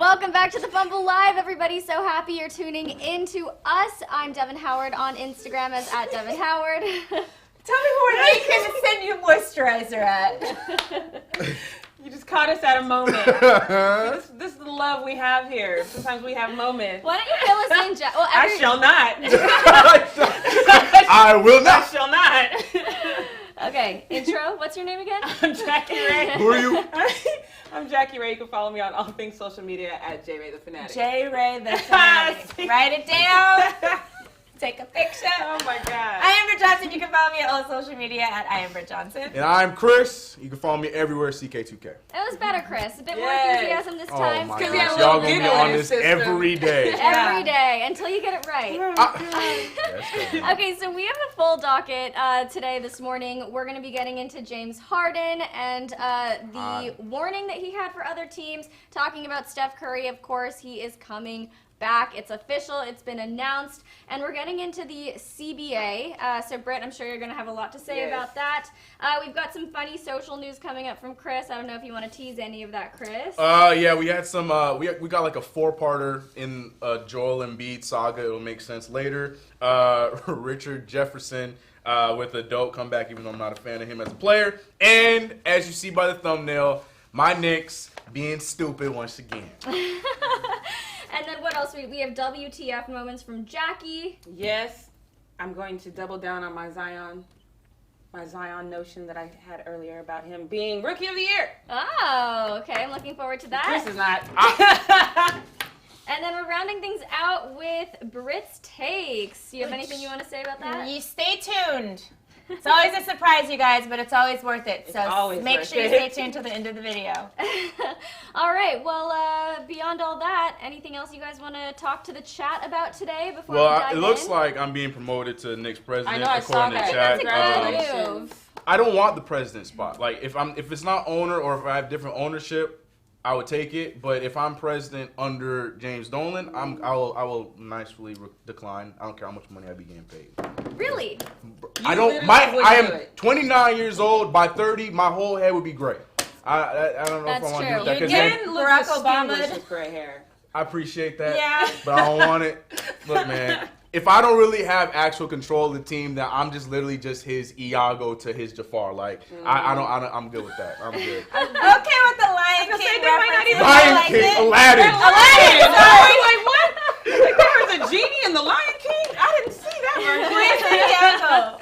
Welcome back to the Fumble Live, everybody. So happy you're tuning in to us. I'm Devin Howard on Instagram as @DevinHoward. Tell me where they can send you moisturizer at. You just caught us at a moment. This is the love we have here. Sometimes we have moments. Why don't you fill us in, Jack? Well, I shall not. I will not. I shall not. Okay, intro. What's your name again? I'm Jackie Ray. Who are you? I'm Jackie Ray. You can follow me on all things social media at J-Ray the Fanatic. J-Ray the Fanatic. Write it down. Take a picture. Oh my God. I am Britt Johnson. You can follow me on all social media at I am Britt Johnson. And I'm Chris. You can follow me everywhere, CK2K. It was better, Chris. A bit more Yes. enthusiasm this Oh time. my Because gosh, we have a y'all little gonna be giggle on in this his system. every day. Every day until you get it right. That's good. Okay, so we have a full docket today, this morning. We're going to be getting into James Harden and the warning that he had for other teams, talking about Steph Curry. Of course, he is coming back. It's official. It's been announced. And we're getting into the CBA. So, Britt, I'm sure you're going to have a lot to say about that. We've got some funny social news coming up from Chris. I don't know if you want to tease any of that, Chris. Yeah, we had some. We got like a four-parter in Joel Embiid saga. It'll make sense later. Richard Jefferson with a dope comeback, even though I'm not a fan of him as a player. And as you see by the thumbnail, my Knicks being stupid once again. And then what else? We have WTF moments from Jackie. Yes, I'm going to double down on my Zion notion that I had earlier about him being Rookie of the Year. Oh, okay. I'm looking forward to that. Chris is not. And then we're rounding things out with Britt's takes. Do you have anything you want to say about that? You stay tuned. It's always a surprise, you guys, but it's always worth it. So make sure you stay tuned till the end of the video. All right. Well, beyond all that, anything else you guys want to talk to the chat about today before we dive in? It looks like I'm being promoted to Knicks president. I know, I saw according to that. chat. That's a good move. I don't want the president spot. Like if it's not owner or if I have different ownership, I would take it. But if I'm president under James Dolan, I will nicely decline. I don't care how much money I be getting paid. Really? I am 29 years old. By 30, my whole head would be gray. I don't know if I want to do that. You can look Barack distinguished Obama with gray hair. I appreciate that. Yeah. But I don't want it. Look, man. If I don't really have actual control of the team, then I'm just literally just his Iago to his Jafar. Like I'm good with that. I'm good. I'm okay with the Lion King reference. Lion King, Aladdin. Aladdin! Sorry, like what? Like there was a genie in the Lion King? I didn't see that version.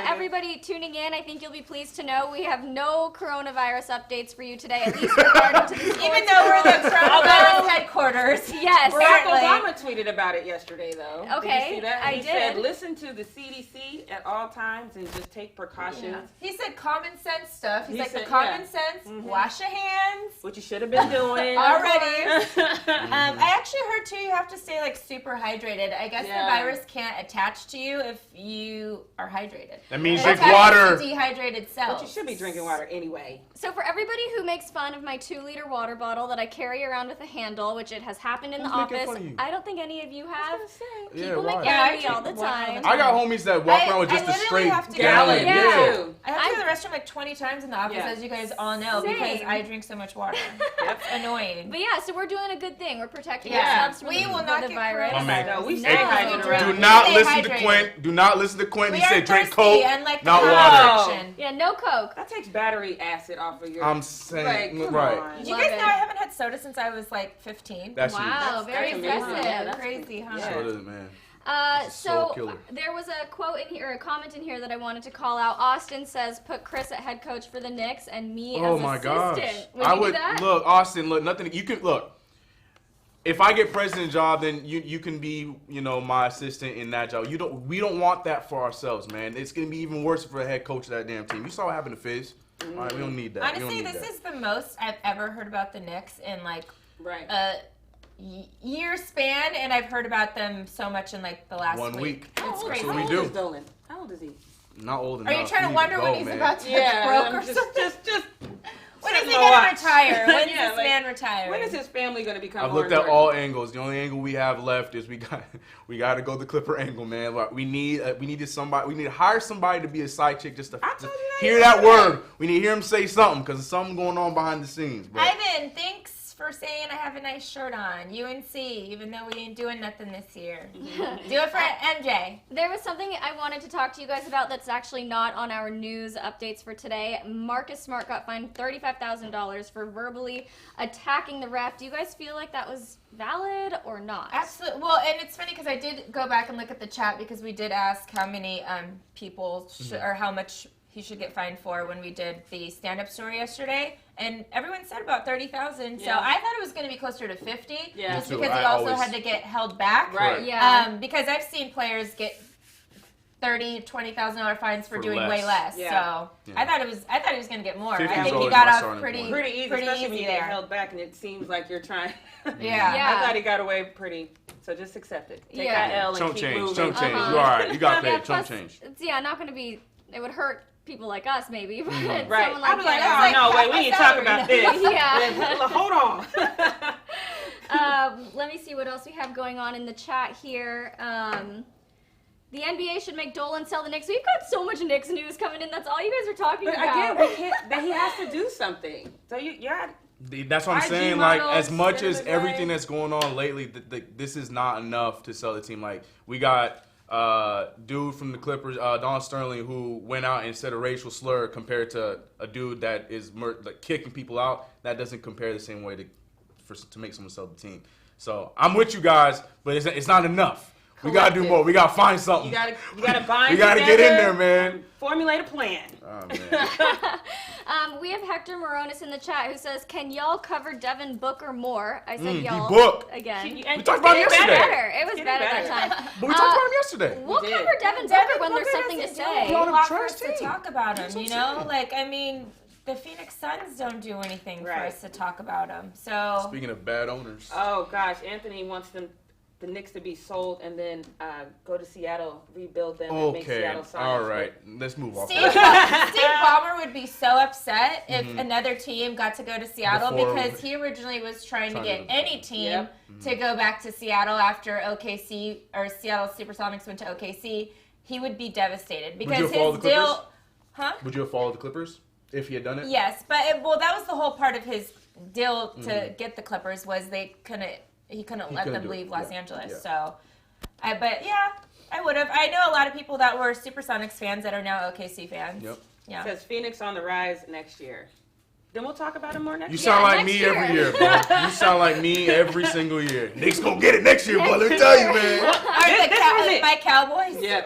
Everybody tuning in, I think you'll be pleased to know we have no coronavirus updates for you today, at least regarding to the sports. Even though we're the coronavirus headquarters. Yes. Barack Obama tweeted about it yesterday, though. Okay, Did you see that? I He did. said, listen to the CDC at all times and just take precautions. Yeah. He said common sense stuff. He's He like, said, the common yeah. sense, Mhm. wash your hands. Which you should have been doing. Already. I actually heard, too, you have to stay, like, super hydrated. I guess the virus can't attach to you if you are hydrated. That means It drink attaches water. to dehydrated cells. But you should be drinking water anyway. So for everybody who makes fun of my 2-liter water bottle that I carry around with a handle, which it has happened in the Who's making office, fun of you? I don't think any of you have. Yeah, People why? make fun of me all the time. I got homies that walk around with just a literally straight have to go. gallon. Yeah. Yeah. I have to go to the restroom like 20 times in the office, Yeah. as you guys all know, because Same. I drink so much water. It's annoying. But yeah, so we're doing a good thing. We're protecting Yeah. ourselves from We the, will from not the get virus. My man. No, we No. stay hydrated Do around Do not Stay listen to hydrated. Quint. Do not listen to Quint. We He are said drink thirsty, Coke, unlike not the water. section. Yeah, no Coke. That takes battery acid off of your... I'm saying, Like, come right. on. Did you Love guys it. know I haven't had soda since I was like 15? That's Wow, very that's amazing. impressive. Yeah, That's crazy, huh? Yeah. you. So does it, man. So Soul killer. there was a quote in here, or a comment in here that I wanted to call out. Austin says, "Put Chris at head coach for the Knicks and me Oh as my assistant." gosh. Would I you would do that? look, Austin. Look, nothing. You can look. If I get president job, then you can be my assistant in that job. We don't want that for ourselves, man. It's gonna be even worse for a head coach of that damn team. You saw what happened to Fizz. All right, we don't need that. Honestly, this is the most I've ever heard about the Knicks in like Right. a year span, and I've heard about them so much in like the last 1 week. It's How old- crazy. what we How do. old is Dolan? How old is he? Not old enough. Are you trying to He wonder need when go, he's man. about to get broke or something? Just When is set he my gonna watch. retire? When's Yeah, this like, man retiring? When is his family going to become I've more looked at important? all angles. The only angle we have left is we got to go the Clipper angle, man. Like, we need somebody. We need to hire somebody to be a side chick just to I told you hear that word. We need to hear him say something because there's something going on behind the scenes. Bro. Ivan, thanks for saying I have a nice shirt on. UNC, even though we ain't doing nothing this year. Do it for MJ. There was something I wanted to talk to you guys about that's actually not on our news updates for today. Marcus Smart got fined $35,000 for verbally attacking the ref. Do you guys feel like that was valid or not? Absolutely. Well, and it's funny because I did go back and look at the chat because we did ask how many people or how much he should get fined for when we did the stand-up story yesterday, and everyone said about 30,000. So I thought it was going to be closer to 50, just because he also had to get held back. Right. Yeah. Because I've seen players get $20,000 fines for doing less. way less. Yeah. So I thought he was going to get more. 50 I is think he always got my off starting pretty point. Pretty easy, especially when you there. get held back and it seems like you're trying. Yeah. I thought he got away pretty. So just accept it. Take that L and Chump keep change. moving. Chump change. You all right? You got paid. Chump Plus, change. it's not going to be. It would hurt people like us, maybe. But Right. someone like I'd be like, him- oh, no, wait, we need to talk salary. about this. Yeah. Hold on. Let me see what else we have going on in the chat here. The NBA should make Dolan sell the Knicks. We've got so much Knicks news coming in. That's all you guys are talking But about. again, we can't, that he has to do something. So That's what I'm IG saying. Like, models, as much end of as the day. everything that's going on lately, this is not enough to sell the team. Like, we got dude from the Clippers, Don Sterling, who went out and said a racial slur compared to a dude that is like kicking people out. That doesn't compare the same way to make someone sell the team. So I'm with you guys, but it's not enough. We gotta do more. We gotta find something. You gotta bind. We gotta get in there, man. Formulate a plan. Oh, man. We have Hector Moronis in the chat who says, "Can y'all cover Devin Booker more?" I said, "Y'all." Book. Again. We talked about it It was yesterday. better. It was better that time. But we talked about him yesterday. We'll We did. cover Devin Booker when there's something to say. A lot for trash us to team. talk about him, you know? Like, I mean, the Phoenix Suns don't do anything for us to talk about him. So Speaking of bad owners. Oh gosh, Anthony wants the Knicks to be sold and then go to Seattle, rebuild them, and make Okay. Seattle sign. All right. Let's move on. Steve Ballmer would be so upset if another team got to go to Seattle Before- because he originally was trying to get any team Yep. to go back to Seattle after OKC or Seattle Supersonics went to OKC. He would be devastated because you have followed his the Clippers? deal. Huh? Would you have followed the Clippers if he had done it? Yes, but that was the whole part of his deal to get the Clippers was he couldn't let them do it. leave Los Yeah. Angeles. Yeah. So, I would have. I know a lot of people that were Supersonics fans that are now OKC fans. Yep. Yeah. Says Phoenix on the rise next year. Then we'll talk about it more next You year. sound like next me year. every year, bro. You sound like me every single year. Knicks gonna get it next year, boy. Let me tell you, man. My Cowboys. Yeah.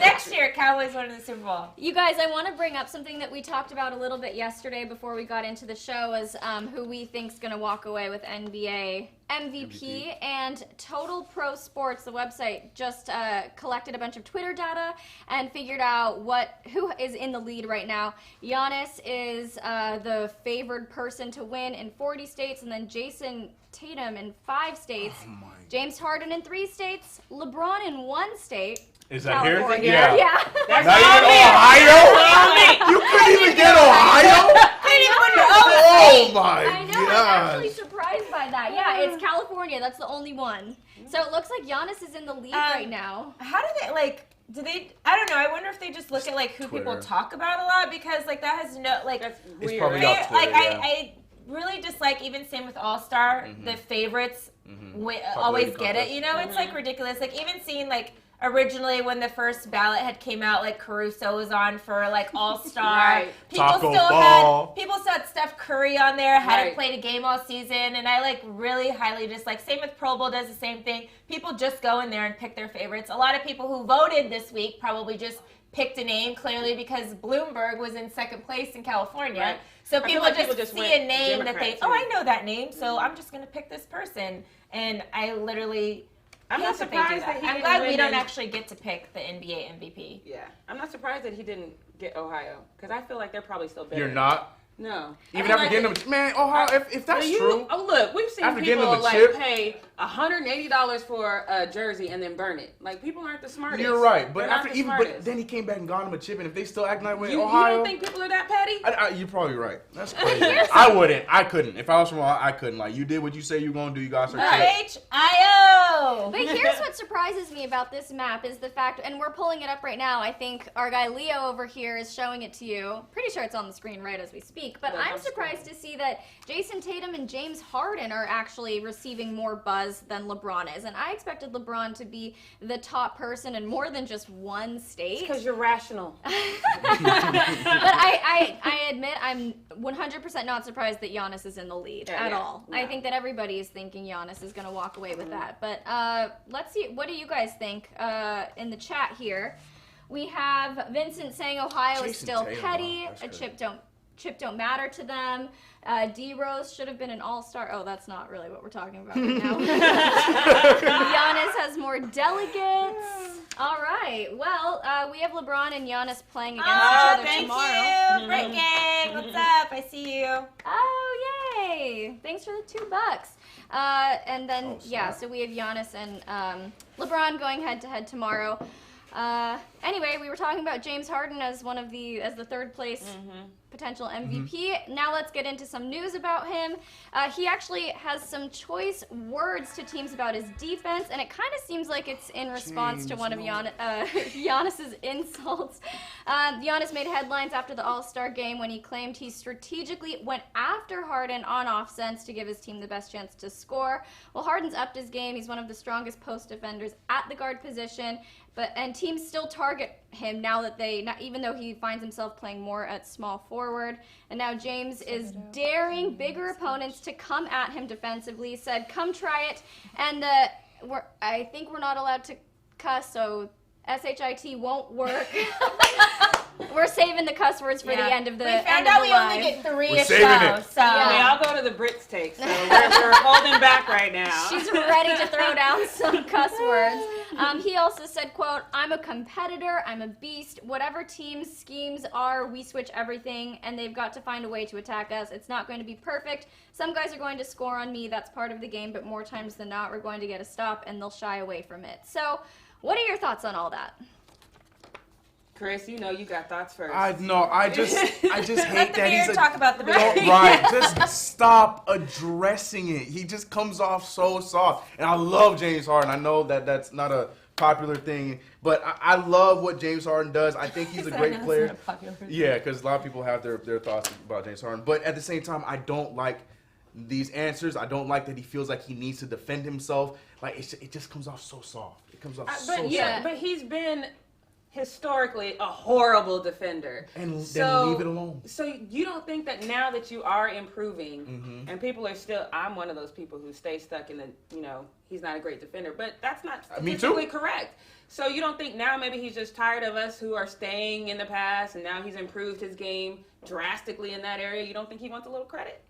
Next year, Cowboys win the Super Bowl. You guys, I want to bring up something that we talked about a little bit yesterday before we got into the show is who we think's going to walk away with NBA MVP. And Total Pro Sports, the website, just collected a bunch of Twitter data and figured out who is in the lead right now. Giannis is the favored person to win in 40 states, and then Jason Tatum in 5 states, James Harden in 3 states, LeBron in 1 state. Is that here? California. Yeah. That's Not all even me. Ohio? You couldn't even get Ohio? Oh my I know, I'm god. actually surprised by that. Yeah, it's California. That's the only one. So it looks like Giannis is in the lead right now. How do they I don't know. I wonder if they just look at who people Twitter. talk about a lot because that has no That's It's weird. probably right? up Twitter, yeah. I really dislike even same with All Star, the favorites always get it. You know, it's ridiculous. Like even seeing originally when the first ballot had came out, Caruso was on for All Star. Right. Taco Ball. People still had Steph Curry on there, hadn't Right. played a game all season, and I really highly dislike. Same with Pro Bowl does the same thing. People just go in there and pick their favorites. A lot of people who voted this week probably just picked a name clearly because Bloomberg was in second place in California. Right. So I feel people like just people just see went a name that they, Democrat, oh, too. I know that name, so I'm just going to pick this person. And I literally I'm not hate that they do surprised that he I'm didn't glad we win don't in- actually get to pick the NBA MVP. Yeah. I'm not surprised that he didn't get Ohio because I feel like they're probably still better. You're not? No. Even I after feel getting them, man, Ohio, if that's Well, true. Oh, look, we've seen After getting people them a chip. pay $180 for a jersey and then burn it. Like, people aren't the smartest. You're right, but They're not the smartest. but then he came back and got him a chip, and if they still act that way in you Ohio, don't think people are that petty? you're probably right. That's crazy. I couldn't. If I was from Ohio, I couldn't. Like, you did what you say you were gonna do. You got some chip. H-I-O. But here's what surprises me about this map is the fact, and we're pulling it up right now. I think our guy Leo over here is showing it to you. Pretty sure it's on the screen right as we speak. But I'm surprised to see that Jason Tatum and James Harden are actually receiving more buzz than LeBron is. And I expected LeBron to be the top person in more than just one state. Because you're rational. But I admit I'm 100% not surprised that Giannis is in the lead at all. No. I think that everybody is thinking Giannis is going to walk away with that. But let's see. What do you guys think in the chat here? We have Vincent saying Ohio is still petty. A chip don't matter to them. D-Rose should have been an all-star. Oh, that's not really what we're talking about right now. Giannis has more delegates. All right. Well, we have LeBron and Giannis playing against each other tomorrow. Thank you. Break Gang. What's up? I see you. Oh, yay. Thanks for the $2. And then, so we have Giannis and LeBron going head-to-head tomorrow. Anyway, we were talking about James Harden as the third place potential MVP. Now let's get into some news about him. He actually has some choice words to teams about his defense, and it kind of seems like it's in response to one of Giannis's insults. Giannis made headlines after the All-Star game when he claimed he strategically went after Harden on offense to give his team the best chance to score. Well, Harden's upped his game. He's one of the strongest post defenders at the guard position. And teams still target him now that even though he finds himself playing more at small forward. And now James is daring bigger opponents to come at him defensively. Said, "Come try it." And I think we're not allowed to cuss, so SHIT won't work. We're saving the cuss words for the end of the We found out we only get 3 a show, so we all go to the Brits take, so we're holding back right now. She's ready to throw down some cuss words. He also said, quote, "I'm a competitor, I'm a beast. Whatever team's schemes are, we switch everything, and they've got to find a way to attack us. It's not going to be perfect. Some guys are going to score on me, that's part of the game, but more times than not, we're going to get a stop, and they'll shy away from it." So, what are your thoughts on all that? Chris, you know you got thoughts first. I just hate that he's talk about the beard. Right, just stop addressing it. He just comes off so soft. And I love James Harden. I know that that's not a popular thing, but I love what James Harden does. I think he's a great player. Yeah, because a lot of people have their thoughts about James Harden. But at the same time, I don't like these answers. I don't like that he feels like he needs to defend himself. Like it just comes off so soft. It comes off so soft. But he's been historically a horrible defender. And then leave it alone. So you don't think that now that you are improving and people are still, I'm one of those people who stay stuck in the, he's not a great defender, but that's not statistically correct. So you don't think now maybe he's just tired of us who are staying in the past and now he's improved his game drastically in that area? You don't think he wants a little credit?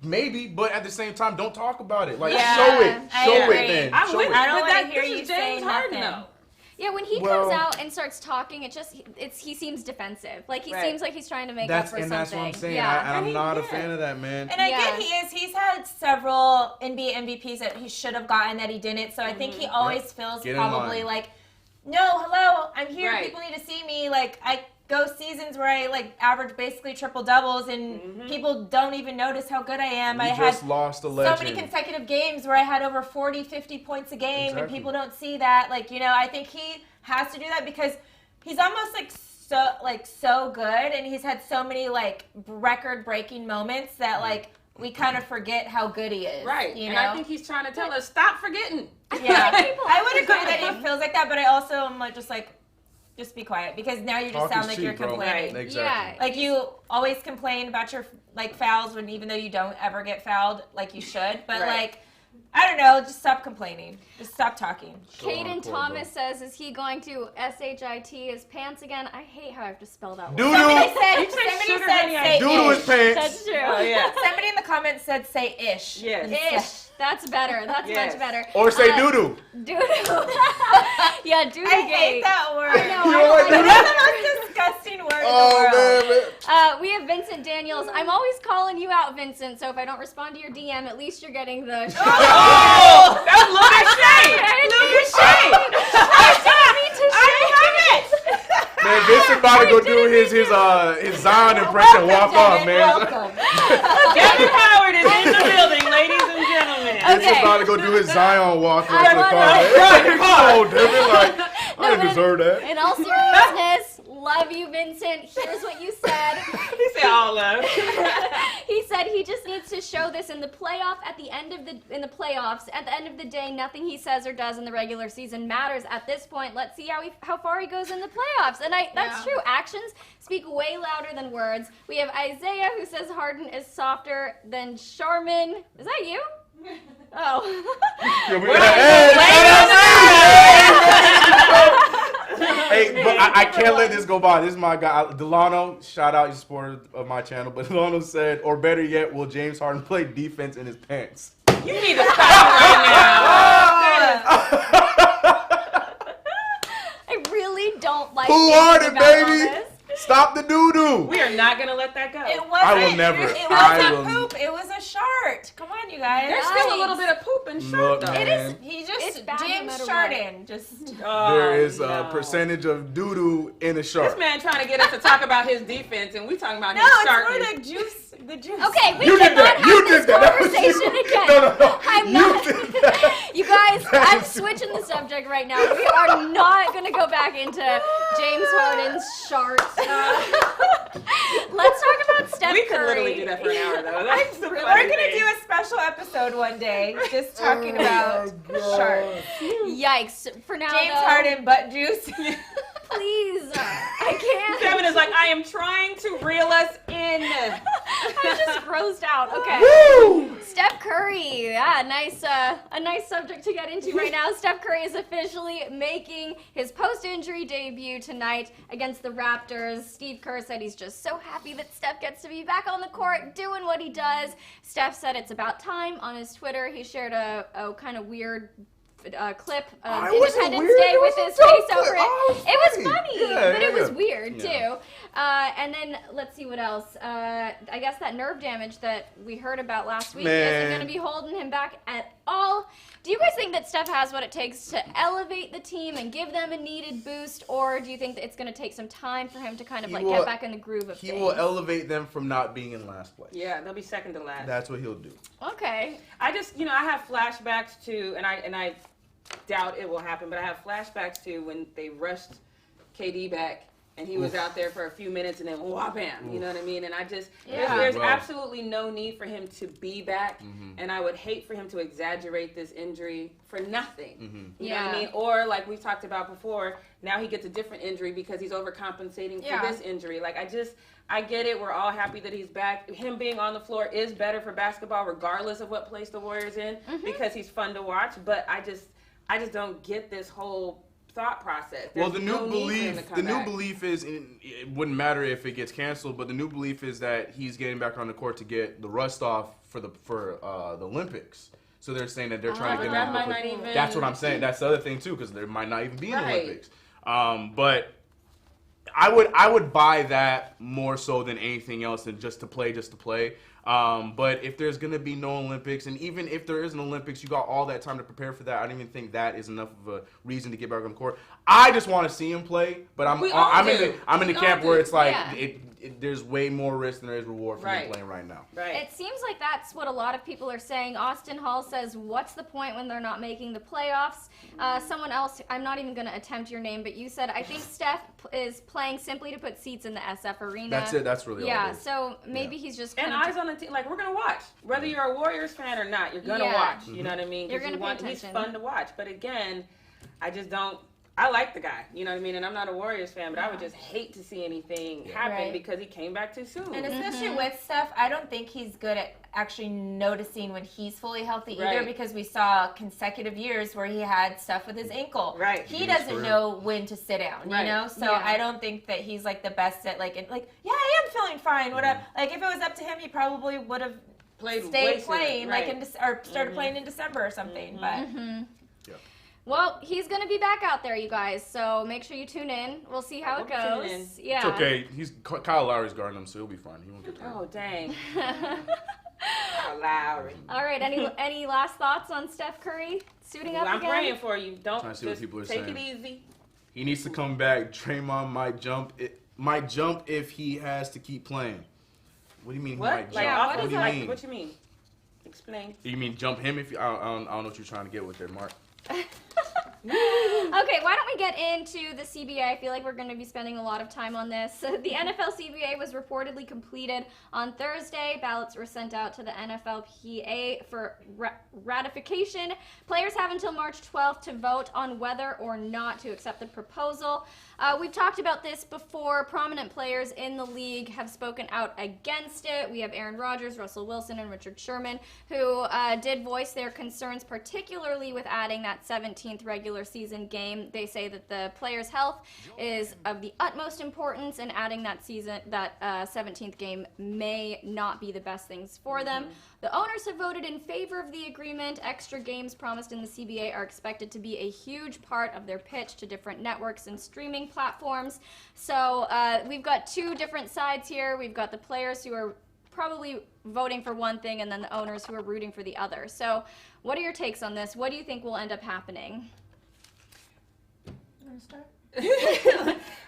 Maybe, but at the same time, don't talk about it. Like, show it. Show it then. I don't want to hear you say nothing. nothing. Yeah, when he comes out and starts talking, he seems defensive. Like he seems like he's trying to make up for something. And that's what I'm saying. Yeah. I'm not a fan of that, man. And I get he's had several NBA MVPs that he should have gotten that he didn't. So I think he always feels probably like, no, hello, I'm here. Right. People need to see me. Like I go seasons where I average basically triple doubles and people don't even notice how good I am. I just lost a legend. So many consecutive games where I had over 40, 50 points a game and people don't see that. I think he has to do that because he's almost so good and he's had so many record breaking moments that we kind of forget how good he is. Right. And I think he's trying to tell us, stop forgetting. Yeah. I would agree that he feels like that, but I also am just be quiet because now you just sound like you're complaining. Right. Exactly. Yeah. You always complain about your fouls when even though you don't ever get fouled like you should. But I don't know, just stop complaining. Just stop talking. Caden Thomas says, is he going to SHIT his pants again? I hate how I have to spell that word. Somebody said say Doo-doo ish. his pants. That's true. Oh, yeah. Somebody in the comments said say ish. Yes. Ish. That's better. That's much better. Or say doo-doo. Doo-doo. Yeah, doo-doo I hate that word. I know. You don't like That's the most disgusting word in the world. We have Vincent Vincent Daniels, I'm always calling you out, Vincent, so if I don't respond to your DM, at least you're getting the... Oh! That was Lucas shade! Lucas shade! I didn't mean to shade. Man, Vincent about to go do his Zion impression walk off, man. Welcome. Devin Howard is in the building, ladies and gentlemen. Vincent about to go do his Zion walk off to the car. Oh, Devin, like, I didn't deserve that. In all seriousness, love you, Vincent. Here's what you said. He said all love. He said he just needs to show this in the playoffs. At the end of the day, nothing he says or does in the regular season matters. At this point, let's see how far he goes in the playoffs. And that's true. Actions speak way louder than words. We have Isaiah who says Harden is softer than Charmin. Is that you? Oh. Hey, but I can't let this go by. This is my guy, Delano. Shout out, you supporter of my channel. But Delano said, or better yet, will James Harden play defense in his pants? You need to stop right now. I really don't like Who are it, baby? this. Stop the doo-doo. We are not going to let that go. It wasn't, I will never. It I wasn't will- poop. It was a shart. Come on, you guys. There's still a little bit of poop and Look, shirt, though. man. It is. He It's just bad no James matter Sharden. Just There is no. a percentage of doo-doo in a shirt. This man trying to get us to talk about his defense, and we talking about no, his it's sharpness. for the juice. The juice. Okay, we You did cannot that. have You this did that. That was conversation you. again. No. I'm You not. did that. You guys, I'm switching the subject right now. We are not going to go back into James Harden's chart. Let's talk about Steph We could Curry. literally do that for an hour, though. That's the We're funny gonna thing. do a special episode one day, just talking about sharks. Yikes. For now, James though, Harden butt juice. please. I can't. Devin is like, I am trying to reel us in. I'm just grossed out. Okay. Woo! Steph Curry, yeah, a nice subject to get into right now. Steph Curry is officially making his post-injury debut tonight against the Raptors. Steve Kerr said he's just so happy that Steph gets to be back on the court doing what he does. Steph said it's about time on his Twitter. He shared a kind of weird clip of Independence Day with his face over it. It was funny, but it was weird too. And then let's see what else. I guess that nerve damage that we heard about last week isn't going to be holding him back at all. Do you guys think that Steph has what it takes to elevate the team and give them a needed boost, or do you think that it's going to take some time for him to kind of get back in the groove of things? He will elevate them from not being in last place. Yeah, they'll be second to last. That's what he'll do. Okay. I just, I have flashbacks to, and I doubt it will happen, but I have flashbacks to when they rushed KD back and he was out there for a few minutes and then wham, you know what I mean? And I just, there's absolutely no need for him to be back, and I would hate for him to exaggerate this injury for nothing. You know what I mean? Or like we talked about before, now he gets a different injury because he's overcompensating for this injury. Like I get it. We're all happy that he's back. Him being on the floor is better for basketball regardless of what place the Warriors in because he's fun to watch, but I just don't get this whole thought process. Well, the new belief is it wouldn't matter if it gets canceled, but the new belief is that he's getting back on the court to get the rust off for the Olympics. So they're saying that they're trying to get him. That's what I'm saying. That's the other thing too, because there might not even be an Olympics. But I would buy that more so than anything else than just to play. But if there's going to be no Olympics, and even if there is an Olympics, you got all that time to prepare for that. I don't even think that is enough of a reason to get back on the court. I just want to see him play, but I'm in the camp where it's like there's way more risk than there is reward for him playing right now. Right. It seems like that's what a lot of people are saying. Austin Hall says, what's the point when they're not making the playoffs? Someone else, I'm not even going to attempt your name, but you said, I think Steph is playing simply to put seats in the SF arena. That's it. That's really all it is. So maybe he's just and eyes on the team. Like, we're going to watch. Whether you're a Warriors fan or not, you're going to watch. You know what I mean? You're going to pay attention. He's fun to watch. But again, I just don't. I like the guy, you know what I mean? And I'm not a Warriors fan, but I would just hate to see anything happen because he came back too soon. And especially with Steph, I don't think he's good at actually noticing when he's fully healthy either, because we saw consecutive years where he had stuff with his ankle. Right. He doesn't know when to sit down, you know? So I don't think that he's like the best at I am feeling fine. Whatever. Like if it was up to him, he probably would have stayed playing or started playing in December or something. But Well, he's going to be back out there, you guys, so make sure you tune in. We'll see how it goes. Yeah. It's okay. Kyle Lowry's guarding him, so he'll be fine. He won't get hurt. Oh, dang. Kyle Lowry. All right, any last thoughts on Steph Curry suiting up I'm again? praying for you. Don't Trying to see what people are take saying. it easy. He needs to come back. Draymond might jump if he has to keep playing. What do you mean he might jump? Yeah, what do you mean? What you mean? Explain. You mean jump him if you, I don't know what you're trying to get with there, Mark. Okay, why don't we get into the CBA? I feel like we're going to be spending a lot of time on this. The NFL CBA was reportedly completed on Thursday. Ballots were sent out to the NFLPA for ratification. Players have until March 12th to vote on whether or not to accept the proposal. We've talked about this before. Prominent players in the league have spoken out against it. We have Aaron Rodgers, Russell Wilson, and Richard Sherman, who did voice their concerns, particularly with adding that 17th regular season game. They say that the players' health is of the utmost importance, and adding that 17th game may not be the best things for them. The owners have voted in favor of the agreement. Extra games promised in the CBA are expected to be a huge part of their pitch to different networks and streaming platforms. So we've got two different sides here. We've got the players who are probably voting for one thing, and then the owners who are rooting for the other. So what are your takes on this? What do you think will end up happening? You want to start?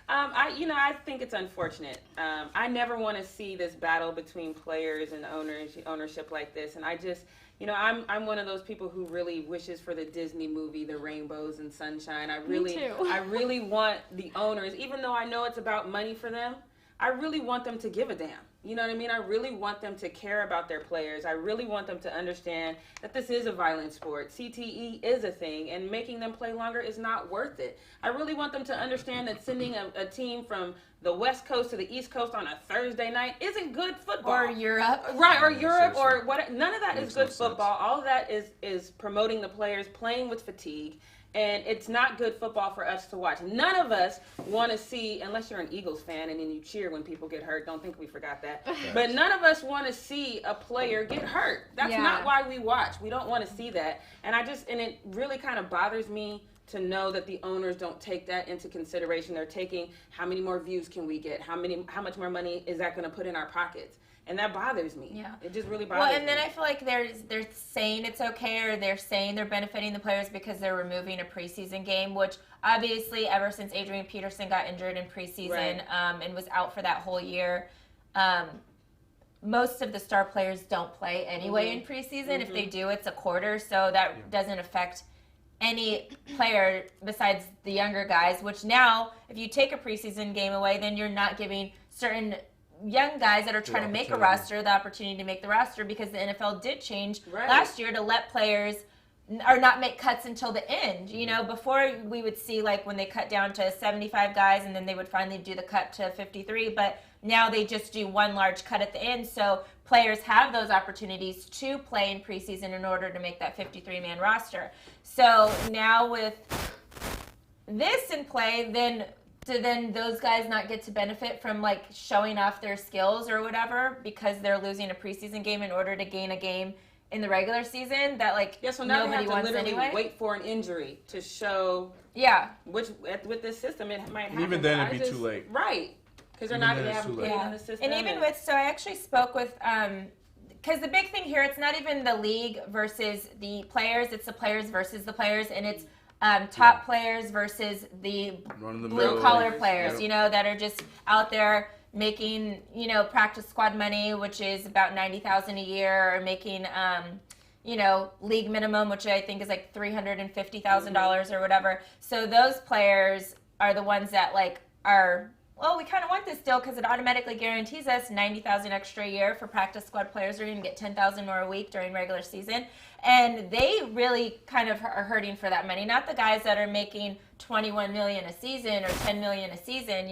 I think it's unfortunate. I never want to see this battle between players and ownership like this. And I just, I'm one of those people who really wishes for the Disney movie, the rainbows and sunshine. Me too. I really want the owners, even though I know it's about money for them, I really want them to give a damn. You know what I mean? I really want them to care about their players. I really want them to understand that this is a violent sport. CTE is a thing, and making them play longer is not worth it. I really want them to understand that sending a team from the West Coast to the East Coast on a Thursday night isn't good football. Or Europe. Right, or Europe, or what? None of that is Makes good no football. All of that is promoting the players playing with fatigue. And it's not good football for us to watch. None of us want to see, unless you're an Eagles fan and then you cheer when people get hurt. Don't think we forgot that. But none of us want to see a player get hurt. That's not why we watch. We don't want to see that. And it really kind of bothers me to know that the owners don't take that into consideration. They're taking how many more views can we get? How much more money is that going to put in our pockets? And that bothers me. Yeah. It just really bothers me. Well, and then I feel like they're saying it's okay, or they're saying they're benefiting the players because they're removing a preseason game, which obviously ever since Adrian Peterson got injured in preseason and was out for that whole year, most of the star players don't play anyway in preseason. If they do, it's a quarter, so that doesn't affect any player besides the younger guys, which now, if you take a preseason game away, then you're not giving certain young guys that are trying to make a roster the opportunity to make the roster, because the NFL did change last year to let players or not make cuts until the end. Before we would see like when they cut down to 75 guys and then they would finally do the cut to 53, but now they just do one large cut at the end. So players have those opportunities to play in preseason in order to make that 53-man roster. So now with this in play, then those guys not get to benefit from like showing off their skills or whatever because they're losing a preseason game in order to gain a game in the regular season that so now nobody they have to wants literally anyway. wait for an injury to show which with this system it might happen. Even then it'd be too late. Right. Because they're not going to have too paid in the system. And even with, so I actually spoke with, because the big thing here, it's not even the league versus the players, it's the players versus the players, and it's top players versus the blue-collar players, that are just out there making, practice squad money, which is about $90,000 a year, or making, league minimum, which I think is like $350,000 or whatever. So those players are the ones that are, well, we kind of want this deal because it automatically guarantees us $90,000 extra a year. For practice squad players, are going to get $10,000 more a week during regular season. And they really kind of are hurting for that money. Not the guys that are making $21 million a season or $10 million a season,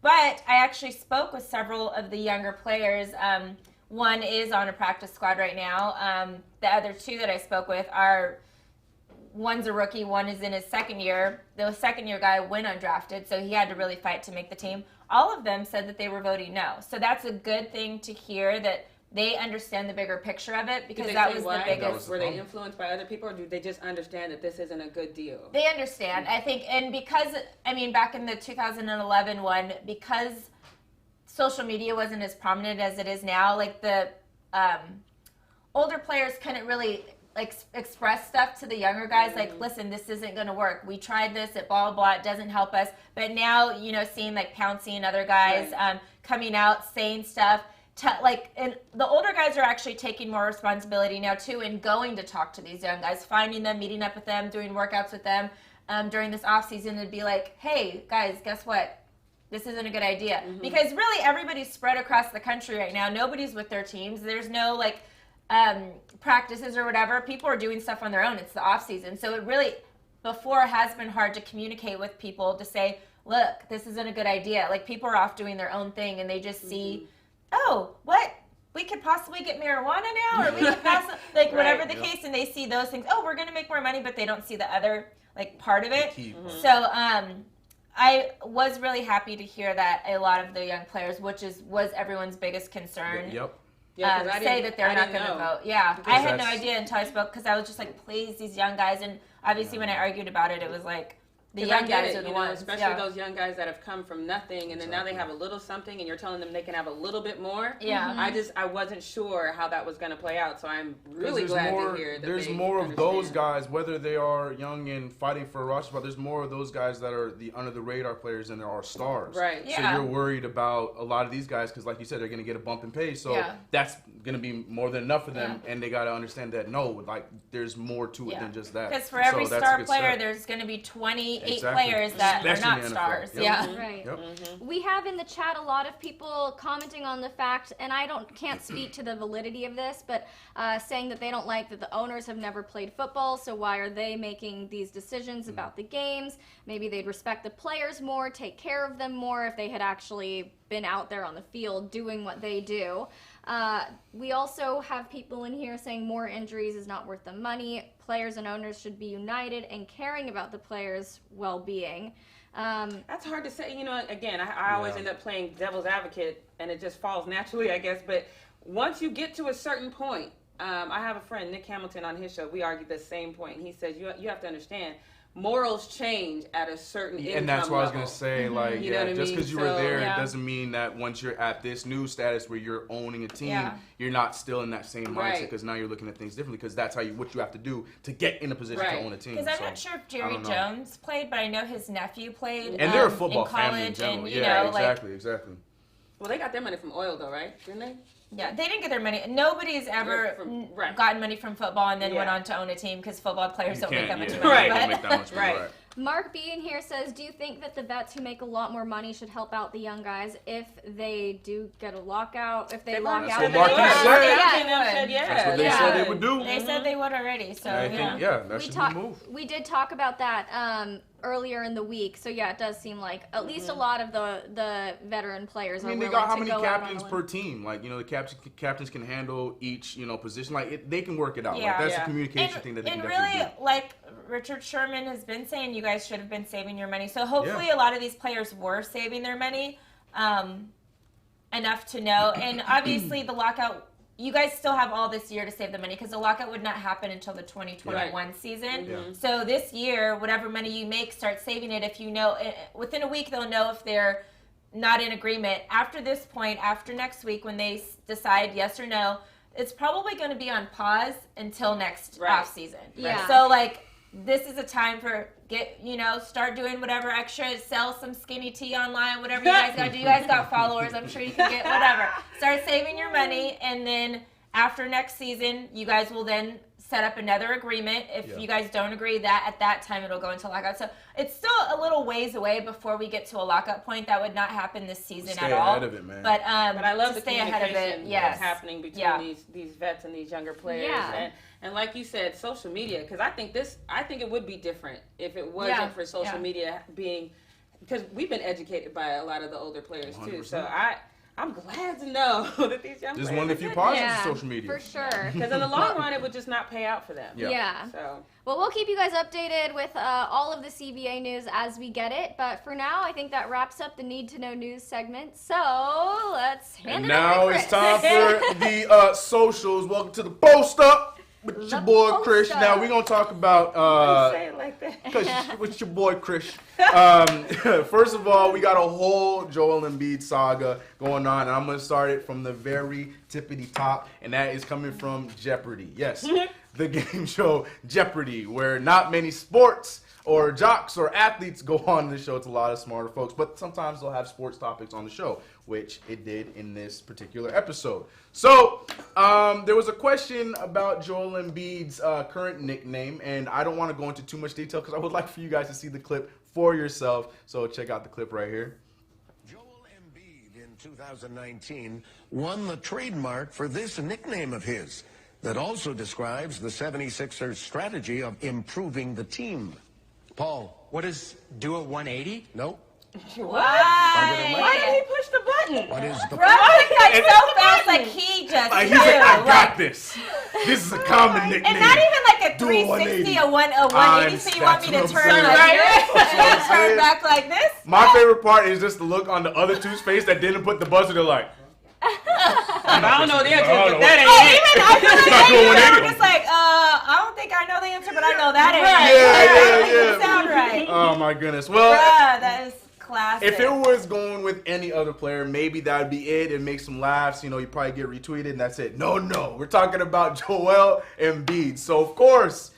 But I actually spoke with several of the younger players. One is on a practice squad right now. The other two that I spoke with are, one's a rookie, one is in his second year. The second-year guy went undrafted, so he had to really fight to make the team. All of them said that they were voting no. So that's a good thing to hear, that they understand the bigger picture of it because Did they that say was why? the biggest. Were they influenced by other people, or do they just understand that this isn't a good deal? They understand, I think, and because, I mean, back in the 2011 one, because social media wasn't as prominent as it is now, like the older players couldn't really express stuff to the younger guys, like, listen, this isn't going to work. We tried this at blah, blah, it doesn't help us. But now, you know, seeing like Pouncey and other guys coming out, saying stuff, and the older guys are actually taking more responsibility now too and going to talk to these young guys, finding them, meeting up with them, doing workouts with them during this off season, and be like, hey guys, guess what? This isn't a good idea. Because really everybody's spread across the country right now. Nobody's with their teams. There's no like practices or whatever. People are doing stuff on their own. It's the off season. So it really before has been hard to communicate with people to say, look, this isn't a good idea. Like people are off doing their own thing and they just see, oh, what? We could possibly get marijuana now, or we could possibly, like, whatever the case, and they see those things, oh, we're going to make more money, but they don't see the other, like, part of it. So, I was really happy to hear that a lot of the young players, which was everyone's biggest concern, say that they're not going to vote. Yeah, I had no idea until I spoke, because I was just like, please, these young guys, and obviously when I argued about it, it was like, the young guys are the ones. Especially those young guys that have come from nothing, and then now they have a little something, and you're telling them they can have a little bit more. I wasn't sure how that was going to play out, so I'm really glad to hear that there's more of those guys, whether they are young and fighting for a roster spot. There's more of those guys that are the under the radar players than there are stars. Right. So you're worried about a lot of these guys because, like you said, they're going to get a bump in pay. So that's going to be more than enough for them, and they got to understand that there's more to it than just that. Because for every star player, there's going to be 28 players that are not stars. Right. We have in the chat a lot of people commenting on the fact, and I can't speak to the validity of this, but saying that they don't like that the owners have never played football, so why are they making these decisions about the games? Maybe they'd respect the players more, take care of them more if they had actually been out there on the field doing what they do. We also have people in here saying more injuries is not worth the money. Players and owners should be united and caring about the players' well-being. That's hard to say. You know, again, I always end up playing devil's advocate, and it just falls naturally, I guess. But once you get to a certain point, I have a friend, Nick Hamilton, on his show. We argued the same point. And he says, you have to understand, morals change at a certain income and that's what level. I was going to say. You know what I just mean? because you were there, it doesn't mean that once you're at this new status where you're owning a team, you're not still in that same mindset, because now you're looking at things differently, because that's what you have to do to get in a position to own a team. Because I'm not sure if Jerry Jones played, but I know his nephew played and they're a football in college, family in general. And, you know, exactly. Well, they got their money from oil, though, right? Didn't they? Yeah, they didn't get their money. Nobody's ever gotten money from football and then went on to own a team, because football players don't make that much money. Don't make that much money. Mark B in here says, do you think that the vets who make a lot more money should help out the young guys if they do get a lockout? If they lock out? That's what Mark said. That's what they said they would do. They said they would already. So I think, that should be the move. We did talk about that earlier in the week. So it does seem like at least a lot of the veteran players are willing to go out on a limb. They got how many captains per team? Like, you know, the captains can handle each, position. Like, they can work it out. Like, that's a communication thing that they can definitely do. And really, like Richard Sherman has been saying, you guys should have been saving your money. So hopefully a lot of these players were saving their money enough to know. And obviously the lockout, you guys still have all this year to save the money, because the lockout would not happen until the 2021 season. So this year, whatever money you make, start saving it. If you know, within a week, they'll know if they're not in agreement. After this point, after next week, when they decide yes or no, it's probably going to be on pause until next off season. So like, this is a time for start doing whatever extra, sell some skinny tea online, whatever you guys got to do. You guys got followers, I'm sure you can get whatever. Start saving your money, and then after next season, you guys will then set up another agreement. If you guys don't agree, that at that time it'll go into lockout. So it's still a little ways away before we get to a lockout point. That would not happen this season at all. Stay ahead of it, man. But I love the stay ahead of it. That's happening between these vets and these younger players. And like you said, social media, because I think it would be different if it wasn't for social media being, because we've been educated by a lot of the older players 100%. Too. So I'm glad to know that these young players. There's one of the few positives of social media. For sure. Because in the long run, it would just not pay out for them. Yeah. So. Well, we'll keep you guys updated with all of the CBA news as we get it. But for now, I think that wraps up the Need to Know News segment. So let's hand it over to now Chris. it's time for the socials. Welcome to the Post Up with your boy Chris. Now we're gonna talk about. Say it like that. Cause with your boy Chris. First of all, we got a whole Joel Embiid saga going on, and I'm gonna start it from the very tippity top, and that is coming from Jeopardy. Yes, the game show Jeopardy, where not many sports or jocks or athletes go on the show. It's a lot of smarter folks, but sometimes they'll have sports topics on the show, which it did in this particular episode. So there was a question about Joel Embiid's current nickname, and I don't want to go into too much detail because I would like for you guys to see the clip for yourself. So check out the clip right here. Joel Embiid in 2019 won the trademark for this nickname of his that also describes the 76ers' strategy of improving the team. Paul. What is do a 180? Nope. Why did he push the button? What is the... Rob like so fast, like he just He's like, I got this. This is a common nickname. And not even like a Do a 360, 180. a 180, so you want me to That's what turn I'm like saying. this and turn back like this? My favorite part is just the look on the other two's face that didn't put the buzzer. They're like, I don't know the answer, I don't but know. that Oh, ain't it. even I feel like not doing I'm anything. just like, I don't think I know the answer, but I know that ain't Yeah, it. That doesn't sound right. oh my goodness. Well, Bruh, that is classic. if it was going with any other player, maybe that would be it. It makes some laughs. You know, you probably get retweeted and that's it. No. We're talking about Joel Embiid. So, of course,